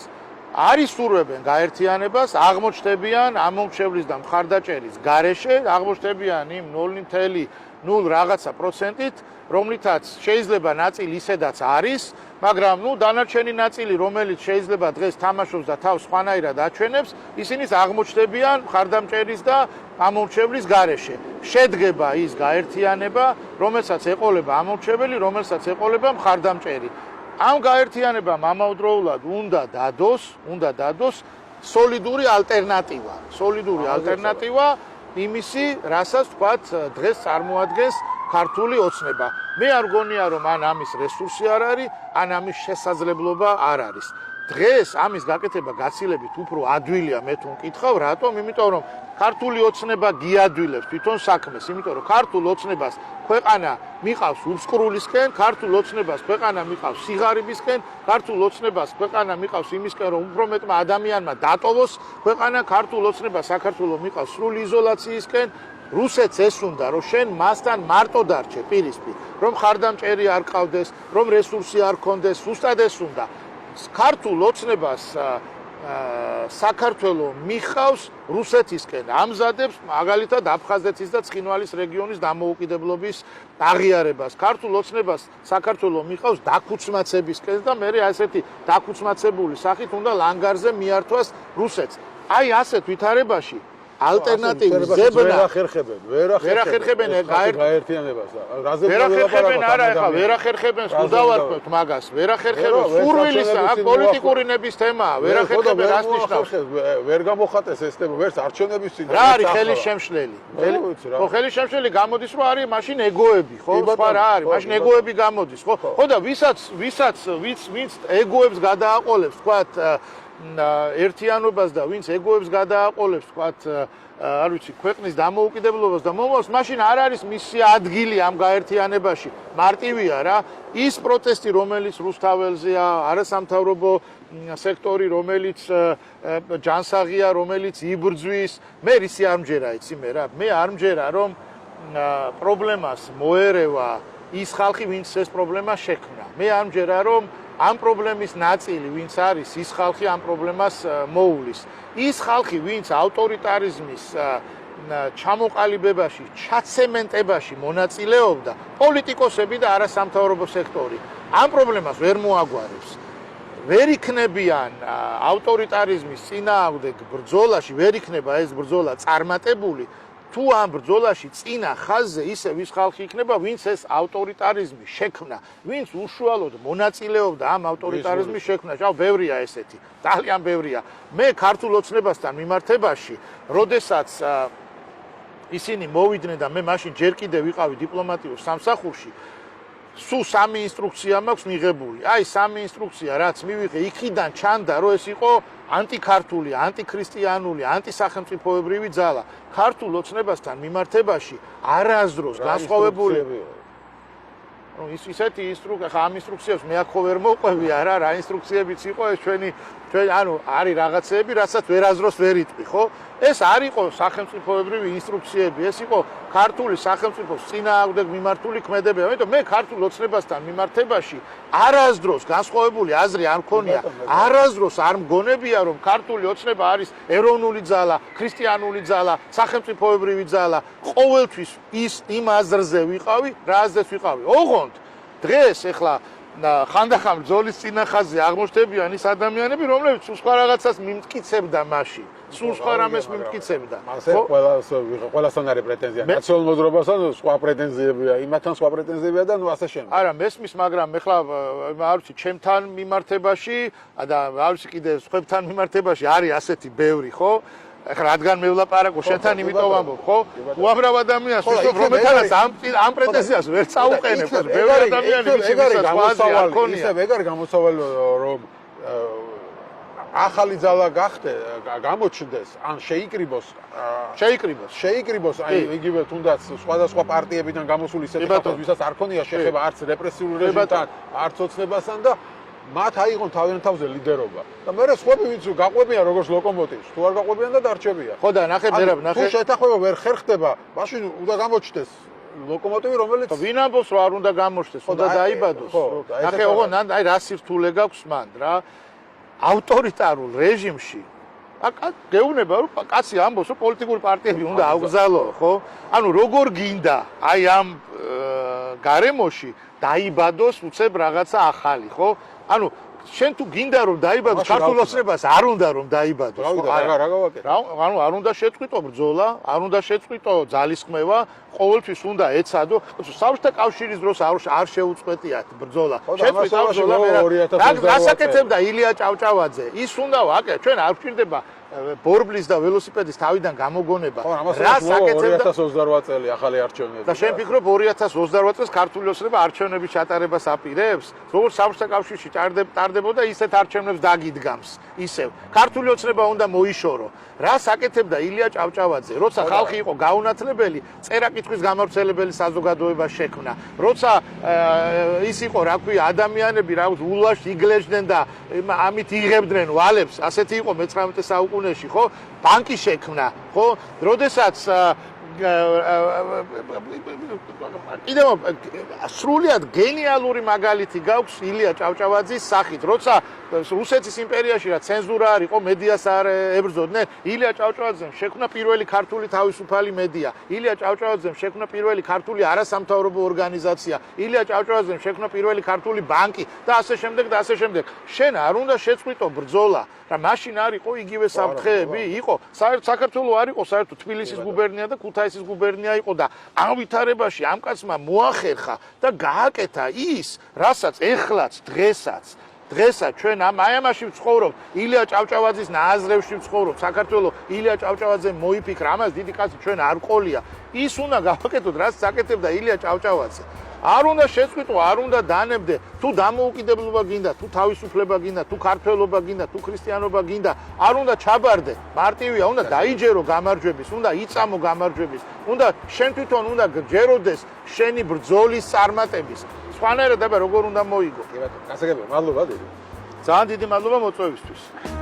არ ისურვებენ გაერთიანებას, აღმოჩნდებიან ამომრჩევლის და მხარდაჭერის გარეშე, აღმოჩნდებიან იმ 0.0 რაღაცა პროცენტით, რომლითაც შეიძლება ნაწილი ისედაც არის, მაგრამ დანარჩენი ნაწილი, რომელიც შეიძლება დღეს თამაშობს და თავს სხვანაირად აჩვენებს, ისინიც აღმოჩნდებიან მხარდამჭერის და ამომრჩევლის გარეშე. შედგება ის გაერთიანება, რომელსაც ეყოლება ამომრჩეველი, რომელსაც ეყოლება მხარდამჭერი. ამ გაერთიანებამ ამავდროულად უნდა დადოს სოლიდური ალტერნატივა. სოლიდური ალტერნატივა იმისი, რასაც თქვათ დღეს წარმოადგენს ქართული ოცნება. მე არ გონია რომ ან ამის რესურსი არ არის, ან ამის შესაძლებლობა არ არის. დღეს ამის გაკეთება გაცილებით უფრო ადვილია მე თუ მკითხავ, რატომ? იმიტომ რომ ქართული ოცნება გიადვილებს თვითონ საქმეს, იმიტომ რომ ქართულ ოცნებას ქვეყანა მიყავს უსკრულისკენ, ქართულ ოცნებას ქვეყანა მიყავს სიღარიბისკენ, ქართულ ოცნებას ქვეყანა მიყავს იმისკენ, რომ უფრო მეტმა ადამიანმა დატოვოს ქვეყანა, ქართულ ოცნებას საქართველოს მიყავს სრული იზოლაციისკენ. რუსეთს ეს უნდა, რომ შენ მასთან მარტო დარჩე პირისპირ, რომ ხარდამჭერი არ ყავდეს, რომ რესურსი არ ქონდეს, უბრალოდ ეს უნდა. ქართულ ოცნებას საქართველო მიხავს რუსეთისკენ, ამზადებს მაგალითად აფხაზეთის და ცხინვალის რეგიონის დამოუკიდებლობის აღიარებას. ქართულ ოცნებას საქართველო მიხავს დაქუცმაცებისკენ და მე ასეთი დაქუცმაცებული სახით უნდა ლანგარზე მიართვას რუსეთს. აი ასეთ ვითარებაში ალტერნატივის ზებნა ვერ ახერხებენ გაერთიანებას. ვერ ახერხებენ არა ეხლა ვერ ახერხებენ სუდავარქვებთ მაგას ვერ ახერხებენ სურვილისა აქ პოლიტიკური ნების თემაა ვერ ახერხებენ რას ნიშნავს ვერ გამოხატეს ეს თემა ვერც არჩევნების წინ რა არის ხელის შემშლელი ხო ხელის შემშლელი გამოდის რომ არის მაშინ ეგოები ხო სხვა რა არის მაშინ ეგოები გამოდის ხო და ვინც ეგოებს გადააყოლებს თქვათ ერთიანობას და ვინც ეგოებს გადააყოლებს თქვათ არ ვიცი ქვეყნის დამოუკიდებლობას და მომავალს მაშინ არ არის მისი ადგილი ამ გაერთიანებაში მარტივია რა ის პროტესტი რომელიც რუსთაველზეა არასამთავრობო სექტორი რომელიც ჯანსაღია რომელიც იბრძვის მე რისი არ მჯერა იცი მე რა მე არ მჯერა რომ პრობლემას მოერევა ის ხალხი ვინც ეს პრობლემა შექმნა მე არ მჯერა რომ ამ პრობლემის ნაწილი ვინც არის ის ხალხი ამ პრობლემას მოუვლის ის ხალხი ვინც ავტორიტარიზმის ჩამოყალიბებაში ჩაცემენტებაში მონაწილეობდა პოლიტიკოსები და არასამთავრობო სექტორი ამ პრობლემას ვერ მოაგვარებს ვერ იქნებიან ავტორიტარიზმის წინააღმდეგ ბრძოლაში ვერ იქნება ეს ბრძოლა წარმატებული თუ ამ ბრძოლაში წინა ხაზზე ისე ვის ხალხი იქნება, ვინც ეს ავტორიტარიზმი შექმნა, ვინც უშუალოდ მონაწილეობდა ამ ავტორიტარიზმის შექმნაში. ბევრია ესეთი, ძალიან ბევრია. მე ქართულ ოცნებასთან მიმართებაში, როდესაც ისინი მოვიდნენ და მე მაშინ ჯერ კიდევ ვიყავი დიპლომატიურ სამსახურში, სულ 3 ინსტრუქცია მაქვს მიღებული. აი 3 ინსტრუქცია, რაც მივიღე, იქიდან ჩანდა, რომ ეს იყო ანტიქართული, ანტიქრისტიანული, ანტისახელმწიფოებრივი ძალა. ქართულ ოცნებასთან მიმართებაში არასდროს განსხვავებული რომ ისეთი ინსტრუქცია, ხა ამ ინსტრუქციებს მე აქ ხო ვერ მოყვები რა ინსტრუქციებიც იყო ეს ჩვენი ანუ არის რაღაცეები, რასაც ვერასდროს ვერ იტყვი, ხო? ეს არ იყო სახელმწიფოებრივი ინსტრუქციები, ეს იყო ქართული სახელმწიფოს წინააღმდეგ მიმართული ქმედებები. ამიტომ მე ქართულ ოცნებასთან მიმართებაში არასდროს განსხვავებული აზრი არ მქონია. არასდროს არ მგონებია, რომ ქართული ოცნება არის ეროვნული ძალა, ქრისტიანული ძალა, სახელმწიფოებრივი ძალა. ყოველთვის იმ აზრზე ვიყავი, რა აზრზეც ვიყავი. ოღონდ დღეს ეხლა ხანდახან ბრძოლის წინახაზზე აღმოჩნდებიან ის ადამიანები, რომლებიც სხვა რაღაცას მიმტკიცებდა მაშინ. სულ სხვა რამეს მიმტკიცებდა. ასე ყველასთან არის პრეტენზია. ნაციონალურ მოძრაობასთან სხვა პრეტენზიებია, იმათთან სხვა პრეტენზიებია და ნუ ასე შემდეგ. არა, მესმის, მაგრამ ეხლა არ ვიცი, ჩემთან მიმართებაში და არ ვიცი კიდე სხვებთან მიმართებაში არის ასეთი ბევრი, ხო? ეხლა რადგან მე ვლაპარაკო შენთან, იმიტომ ვამბობ, ხო? უამრავ ადამიანს ვისაუბრებ, რომელთანაც ამ პრეტენზიას ვერ წაუყენებ, ბევრი ადამიანი ვისაც ვაზი არ ქონია. ისე ეგ არის გამოსავალი, რომ ახალი ძალა გახდე, გამოჩნდეს, ან შეიკრიბოს, აი იგივე თუნდაც სხვადასხვა პარტიებიდან გამოსული ისეთი ხალხი, ვისაც არ ქონია შეხება არც რეპრესიული რეჟიმთან, არც ოცნებასთან და მათ აიღონ თავიანთ თავზე ლიდერობა. და მე სხვები ვინც გაყვებიან როგორც ლოკომოტივს, თუ არ გაყვებიან და დარჩებიან. ხო და ნახე, თუ შეთანხმება ვერ ხერხდება, მაშინ უნდა გამოჩნდეს ლოკომოტივი, რომელიც ვინ ამბობს რომ არ უნდა გამოჩნდეს, ხო და დაიბადოს. ნახე, ოღონდ აი რა სირთულე გაქვს მან რა ავტორიტარულ რეჟიმში გეუბნება რომ კაცი ამბობს რომ პოლიტიკური პარტიები უნდა აღვზალო, ხო? ანუ როგორ გინდა აი ამ გარემოში დაიბადოს უცებ რაღაცა ახალი, ხო? ანუ შენ თუ გინდა რომ დაიბადოს ქართულ ოცნებას არ უნდა რომ დაიბადოს, ხო? რა გავაკეთე? ანუ არ უნდა შეწყვიტო ბრძოლა, არ უნდა შეწყვიტო ძალისხმევა, ყოველთვის უნდა ეცადო. საბჭოთა კავშირის დროს არ შეუწყვეტიათ ბრძოლა. შეწყვიტა ბრძოლა გასაკეთებდა ილია ჭავჭავაძე. ის უნდა ვაკეთე, ჩვენ არ გვჭირდება ბორბლის და ველოსიპედის თავიდან გამოგონება. რა საკეთებდა 2028 წელი ახალი არჩევნები. და შენ ფიქრობ 2028 წელს ქართული ოცნება არჩევნების ჩატარებას აპირებს? როგორც საბჭოთა კავშირში ტარდებოდა, ისეთ არჩევნებს დაგიდგამს. ისევ ქართული ოცნება უნდა მოიშორო. რა საკეთებდა ილია ჭავჭავაძე, როცა ხალხი იყო გაუნათლებელი, წერა-კითხვის გამავრცელებელი საზოგადოება შექმნა. როცა ის იყო, რა ქვია, ადამიანები რა ულვაში იგლეჯდნენ და ამით იღებდნენ ვალებს, ასეთი იყო მე-19 საუკუნეში, ხო? ბანკი შექმნა, ხო? როდესაც კიდევ სრულიად გენიალური მაგალითი გაქვს ილია ჭავჭავაძის სახით, როცა რუსეთის იმპერიაში რა ცენზურა არ იყო, მედიას არ ებრძოდნენ, ილია ჭავჭავაძემ შექმნა პირველი ქართული თავისუფალი მედია, ილია ჭავჭავაძემ შექმნა პირველი ქართული არასამთავრობო ორგანიზაცია, ილია ჭავჭავაძემ შექმნა პირველი ქართული ბანკი და ასე შემდეგ და ასე შემდეგ. შენ არ უნდა შეწყვიტო ბრძოლა, რა მაშინ არ იყო იგივე საფრთხეები, იყო საქართველოს არ იყო საერთოდ თბილისის გუბერნია და ქუთაისის გუბერნია იყო და ამ ვითარებაში ამ კაცმა მოახერხა და გააკეთა ის, რასაც ეხლაც დღესაც ჩვენ ამაში ვცხოვრობთ, ილია ჭავჭავაძის ნაზრევში ვცხოვრობთ, საქართველოს ილია ჭავჭავაძემ მოიფიქრა, ამას დიდი კაცი ჩვენ არ ყოლია. ის უნდა გავაკეთოთ, რაც აკეთებდა ილია ჭავჭავაძე. არ უნდა შეწყვიტო, არ უნდა დანებდე, თუ დამოუკიდებლობა გინდა, თუ თავისუფლება გინდა, თუ ქართველობა გინდა, თუ ქრისტიანობა გინდა, არ უნდა ჩაბარდე, მარტივია, უნდა დაიჯერო გამარჯვების, უნდა იწამო გამარჯვების, უნდა შენ თვითონ უნდა გჯეროდეს შენი ბრძოლის წარმატების. სხვანაირად აბა როგორ უნდა მოიგო? კი ბატონო, გასაგებია, მადლობა დიდი. ძალიან დიდი მადლობა მოწვევისთვის.